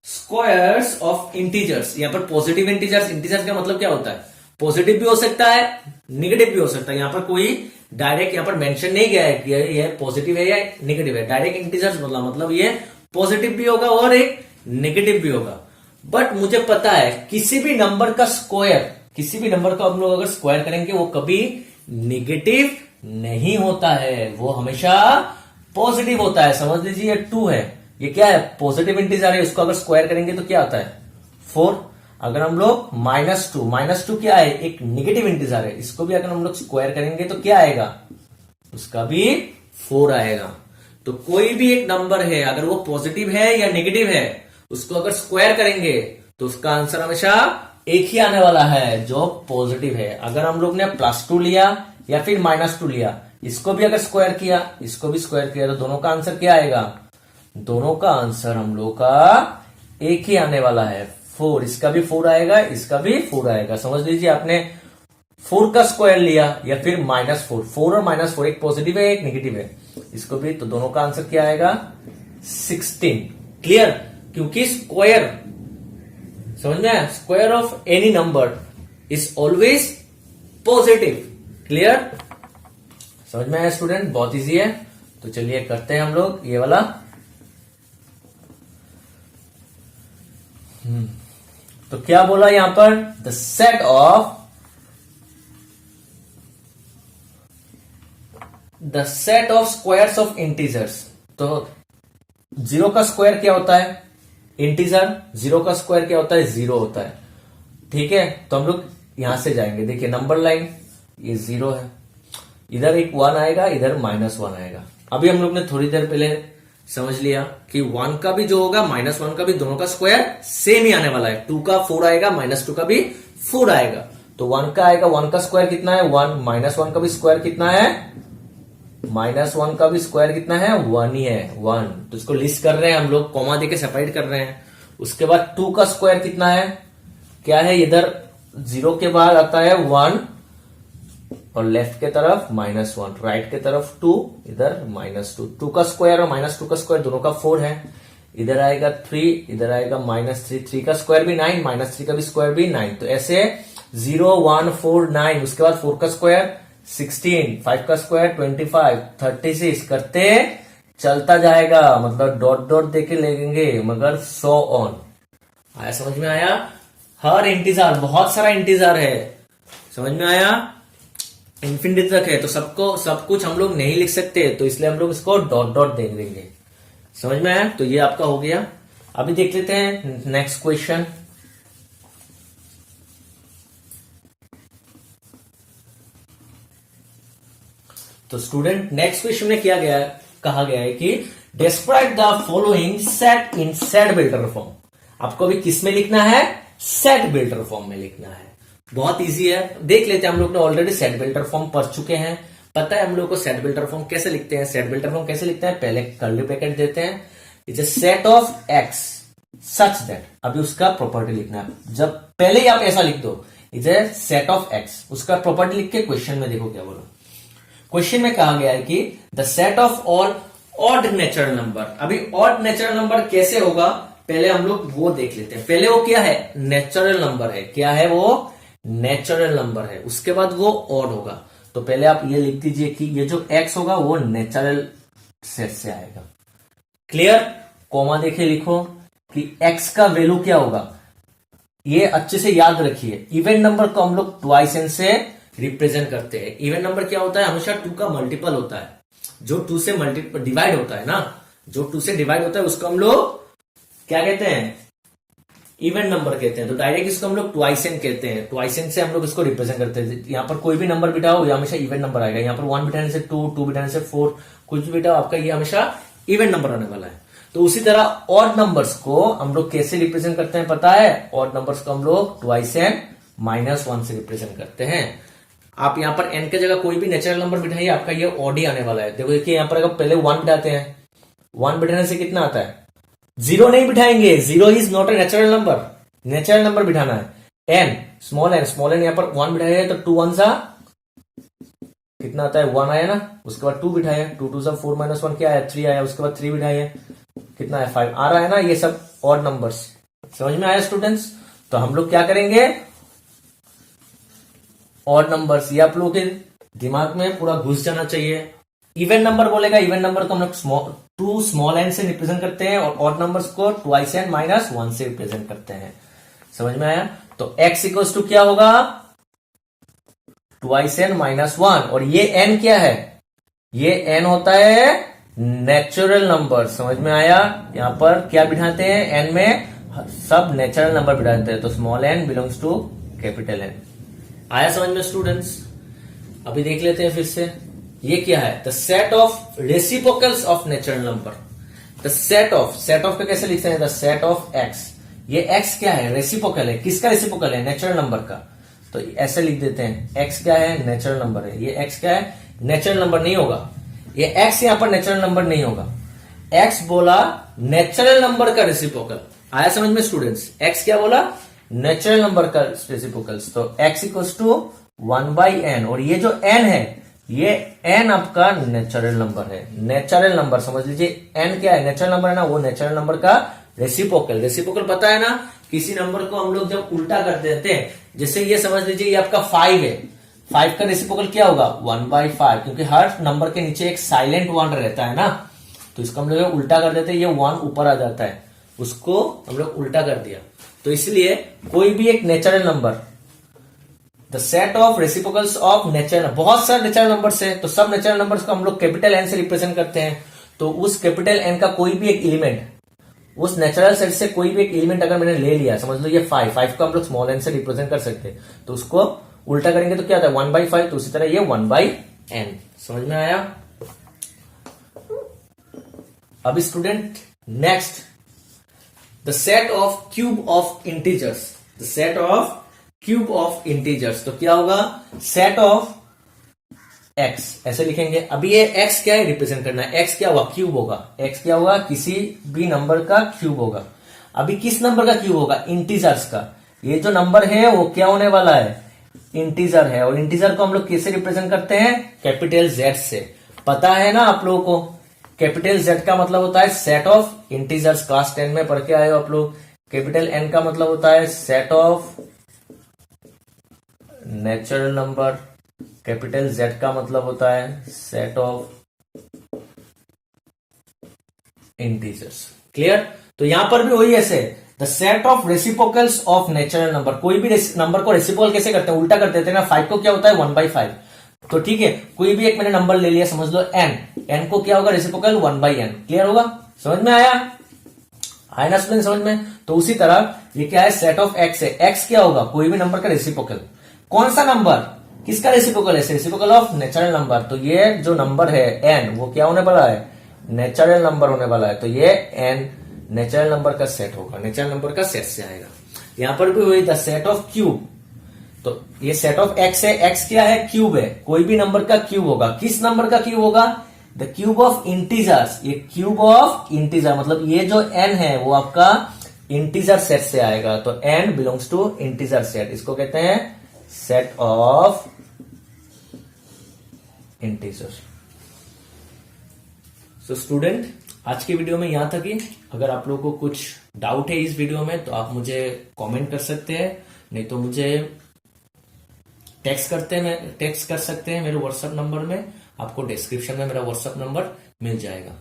squares of integers. यहां पर पॉजिटिव इंटीजर्स, इंटीजर्स का मतलब क्या होता है? पॉजिटिव भी हो सकता है, निगेटिव भी हो सकता है। यहां पर कोई डायरेक्ट यहां पर मेंशन नहीं किया है कि ये पॉजिटिव है या निगेटिव है। डायरेक्ट इंटीजर्स मतलब ये पॉजिटिव भी होगा और एक नेगेटिव भी होगा। बट मुझे पता है किसी भी नंबर का स्क्वायर, किसी भी नंबर का हम लोग अगर स्क्वायर करेंगे वो कभी निगेटिव नहीं होता है, वो हमेशा पॉजिटिव होता है। समझ लीजिए 2 है, ये क्या है, पॉजिटिव इंटीजर है, इसको अगर स्क्वायर करेंगे तो क्या आता है 4। अगर हम लोग -2 क्या है, एक निगेटिव इंटीजर है, इसको भी अगर हम लोग स्क्वायर करेंगे तो क्या आएगा, उसका भी 4 आएगा। तो कोई भी एक नंबर है अगर वो पॉजिटिव है या नेगेटिव है, उसको अगर स्क्वायर करेंगे तो उसका आंसर हमेशा एक ही आने वाला है जो पॉजिटिव है। अगर हम लोग ने +2 लिया या फिर -2 लिया, इसको भी अगर स्क्वायर किया, इसको भी स्क्वायर किया, तो दोनों का आंसर क्या आएगा, दोनों का आंसर हम लोग का एक ही आने वाला है 4। इसका भी 4 आएगा, इसका भी 4 आएगा। समझ लीजिए आपने 4 का स्क्वायर लिया या फिर -4, 4 और -4 एक पॉजिटिव है एक नेगेटिव है, इसको भी, तो दोनों का आंसर क्या आएगा 16। क्लियर, क्योंकि स्क्वायर, समझ में आया, square of any number is always positive. Clear, समझ में आया स्टूडेंट, बहुत इजी है। तो चलिए करते हैं हम लोग ये वाला। तो क्या बोला यहां पर, the set of squares of integers. तो 0 का स्क्वायर क्या होता है, इंटीजर। 0 का स्क्वायर क्या होता है, 0 होता है। ठीक है, तो हम लोग यहां से जाएंगे, देखिए नंबर लाइन, ये 0 है, इधर एक 1 आएगा, इधर -1 आएगा। अभी हम लोग ने थोड़ी देर पहले समझ लिया कि 1 का भी जो होगा -1 का भी, दोनों का स्क्वायर सेम ही आने वाला है। 2 का 4 आएगा, -2 का भी 4 आएगा। तो 1 का आएगा, 1 का स्क्वायर कितना है 1, -1 का भी स्क्वायर कितना है, -1 का भी स्क्वायर कितना है 1 ही है, 1। तो इसको लिस्ट कर रहे हैं हम लोग, कॉमा देके सेपरेट कर रहे हैं। उसके बाद 2 का स्क्वायर कितना है, क्या है, इधर 0 के बाद आता है 1 और लेफ्ट के तरफ -1, राइट के तरफ 2, इधर -2। 2 का स्क्वायर और -2 का स्क्वायर दोनों का 4 है। इधर आएगा 3, इधर आएगा -3, 3 का स्क्वायर भी 9, -3 का भी स्क्वायर भी 9। तो ऐसे 0 1 4 9, उसके बाद 4 का स्क्वायर 16, 5 का स्क्वायर 25, 36 करते चलता जाएगा, मतलब डॉट डॉट देके लेंगे, मगर 100 ऑन आया। समझ में आया, हर इंटीजर, बहुत सारा इंटीजर है, समझ में आया, इन्फिनिटी तक है, तो सबको सब कुछ हम लोग नहीं लिख सकते, तो इसलिए हम लोग इसको डॉट डॉट दे देंगे। समझ में आया, तो ये आपका हो गया। अभी देख लेते हैं नेक्स्ट क्वेश्चन। तो स्टूडेंट नेक्स्ट क्वेश्चन में क्या कहा गया है कि describe the following set in set builder form. आपको अभी किस में लिखना है, सेट बिल्डर फॉर्म में लिखना है। बहुत इजी है, देख लेते हैं। हम लोग ने ऑलरेडी सेट बिल्डर फॉर्म पढ़ चुके हैं, पता है हम लोग को सेट बिल्डर फॉर्म कैसे लिखते हैं। सेट बिल्डर फॉर्म कैसे लिखते हैं, पहले कर्ली ब्रैकेट देते हैं, it's a set of x such that, अभी उसका प्रॉपर्टी लिखना है। जब पहले ही आप ऐसा लिख दो, it's a set of x, उसका प्रॉपर्टी लिख के क्वेश्चन में देखो क्या बोला। क्वेश्चन में कहा गया है कि the set of all odd natural number. अभी ऑड नेचुरल नंबर कैसे होगा, पहले हम लोग वो देख लेते हैं। पहले वो क्या है, नेचुरल नंबर है, क्या है वो, नेचुरल नंबर है। उसके बाद वो ऑड होगा। तो पहले आप ये लिख दीजिए कि ये जो x होगा वो नेचुरल सेट से आएगा। क्लियर, कॉमा देखे लिखो कि x का वैल्यू क्या होगा, ये अच्छे से याद रखिए। इवन नंबर को हम लोग ट्वाइस एन से रिप्रेजेंट करते हैं। इवन नंबर क्या होता है, हमेशा 2 का मल्टीपल होता है। जो 2 से डिवाइड होता है ना, जो 2 से डिवाइड होता है उसको हम लोग क्या कहते हैं, इवन नंबर कहते हैं। तो डायरेक्ट इसको हम लोग ट्वाइस एन कहते हैं। ट्वाइस एन से हम लोग इसको रिप्रेजेंट करते हैं। यहाँ पर कोई भी नंबर बिठाओ ये हमेशा इवन नंबर आएगा। यहाँ पर 1 बिठाने से 2, 2 बिठाने से 4, कुछ भी बिठाओ आपका ये हमेशा इवन नंबर आने वाला है। तो उसी तरह ऑड नंबर्स को हम लोग कैसे रिप्रेजेंट करते हैं पता है, ऑड नंबर्स को हम लोग ट्वाइस एन -1 से रिप्रेजेंट करते हैं। आप यहाँ पर n के जगह कोई भी नेचुरल नंबर बिठाइए, आपका ये ऑड ही आने वाला है। देखो देखिए यहाँ पर अगर पहले 1 बिठाते हैं, 1 बिठाने से कितना आता है, 0 नहीं बिठाएंगे, 0 is not A natural number. Natural number बिठाना है n, स्मॉल n यहाँ पर 1 बिठाया तो 2 1 सा कितना आता है 1 आया ना। उसके बाद 2 बिठाया, 2 2 सा 4 -1 क्या आया 3 आया। उसके बाद 3 बिठाया, कितना है 5 आ रहा है ना। ये सब ऑड नंबर्स, समझ में आया स्टूडेंट्स। तो हम लोग क्या करेंगे, ऑड नंबर्स, ये आप लोगों के दिमाग में पूरा घुस जाना चाहिए। इवन नंबर बोलेगा, इवन नंबर को हम लोग टू स्मॉल एन से रिप्रेजेंट करते हैं और ऑड नंबर्स को ट्वाइस एन माइनस 1 से रिप्रेजेंट करते हैं। समझ में आया? तो x इक्वल्स टू क्या होगा? Twice N minus 1। और ये n क्या है? ये n होता है नेचुरल नंबर। समझ में आया? यहां पर क्या बिठाते हैं? n में सब नेचुरल नंबर बिठाते हैं, तो small n belongs to capital N। आया समझ में स्टूडेंट्स? अभी देख लेते हैं फिर से, ये क्या है? The set of reciprocals of natural number. The set of का कैसे लिखते हैं? The set of x। ये x क्या है? रेसिप्रोकल है। किसका रेसिप्रोकल है? नेचुरल नंबर का। तो ऐसे लिख देते हैं, x क्या है? नेचुरल नंबर है। ये x क्या है? नेचुरल नंबर नहीं होगा। ये x यहां पर नेचुरल नंबर नहीं होगा। x बोला नेचुरल नंबर का रेसिप्रोकल। आया समझ में स्टूडेंट्स? x क्या बोला? नेचुरल नंबर का रेसिप्रोकल्स। तो x इक्वल्स टू 1/n। और ये जो n है, ये n आपका नेचुरल नंबर है। नेचुरल नंबर समझ लीजिए, n क्या है? नेचुरल नंबर है ना, वो नेचुरल नंबर का रेसिप्रोकल। रेसिप्रोकल पता है ना? किसी नंबर को हम लोग जब उल्टा कर देते हैं, जैसे ये समझ लीजिए ये आपका 5 है, 5 का रेसिप्रोकल क्या होगा? 1/5, क्योंकि हर नंबर के नीचे एक साइलेंट 1 रहता है ना, तो इसको हम लोग उल्टा कर देते हैं, ये 1 ऊपर आ जाता है, उसको हम लोग उल्टा कर दिया। तो इसलिए कोई भी एक natural number, the set of reciprocals of natural, बहुत सारे नेचुरल नंबर्स है, तो सब नेचुरल नंबर्स को हम लोग कैपिटल एन से रिप्रेजेंट करते हैं। तो उस कैपिटल एन का कोई भी एक एलिमेंट, उस नेचुरल सेट से कोई भी एक एलिमेंट अगर मैंने ले लिया, समझ लो ये 5 को हम लोग स्मॉल एन से रिप्रेजेंट कर सकते हैं, तो उसको उल्टा करेंगे तो क्या आता है? 1/5। तो उसी तरह ये 1/n। समझ में आया? अब student next, the set of cube of integers. The set of cube of integers, तो क्या होगा? सेट ऑफ x, ऐसे लिखेंगे। अभी ये x क्या है? रिप्रेजेंट करना है। x क्या हुआ? क्यूब होगा। x क्या होगा? किसी भी नंबर का क्यूब होगा। अभी किस नंबर का क्यूब होगा? इंटीजर्स का। ये जो नंबर है वो क्या होने वाला है? इंटीजर है। और इंटीजर को हम लोग किससे रिप्रेजेंट करते हैं? कैपिटल Z से। पता है ना आप लोगों को? कैपिटल Z का मतलब होता है सेट ऑफ इंटीजर्स। क्लास 10 में पढ़ के आए हो आप लोग। कैपिटल N का मतलब होता है set of natural number. Capital Z का मतलब होता है सेट ऑफ इंटीजर्स। क्लियर? तो यहां पर भी वही ऐसे, the set of reciprocals of natural number. कोई भी नंबर को रेसिप्रोकल कैसे करते हैं? उल्टा कर देते हैं ना। 5 को क्या होता है? 1/5। तो ठीक है, कोई भी एक मैंने नंबर ले लिया, समझ लो n को क्या होगा? Reciprocal 1/n। क्लियर होगा? समझ में आया? आया ना स्टूडेंट समझ में? तो उसी तरह ये क्या है? सेट ऑफ x है। x क्या होगा? कोई भी नंबर का रेसिप्रोकल। कौन सा नंबर? किसका रेसिप्रोकल है? Reciprocal of natural number. तो ये जो नंबर है n, वो क्या होने वाला है? नेचुरल नंबर होने वाला है। तो ये n नेचुरल नंबर का सेट होगा, नेचुरल नंबर का सेट से आएगा। यहां पर भी वही द सेट ऑफ क्यूब। तो ये सेट ऑफ x है। x क्या है? क्यूब है। कोई भी नंबर का क्यूब होगा। किस नंबर का क्यूब होगा? The cube of integers. ये क्यूब ऑफ इंटीजर, मतलब ये जो n है वो आपका इंटीजर सेट से आएगा। तो n belongs to integer set. इसको कहते हैं set of integer. So student, आज की वीडियो में यहां तक ही। अगर आप लोगों को कुछ डाउट है इस वीडियो में तो आप मुझे कमेंट कर सकते हैं, नहीं तो मुझे टेक्स्ट कर सकते हैं मेरे व्हाट्सएप नंबर में। आपको डिस्क्रिप्शन में मेरा व्हाट्सएप नंबर मिल जाएगा।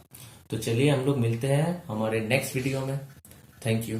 तो चलिए हम लोग मिलते हैं हमारे नेक्स्ट वीडियो में। Thank you.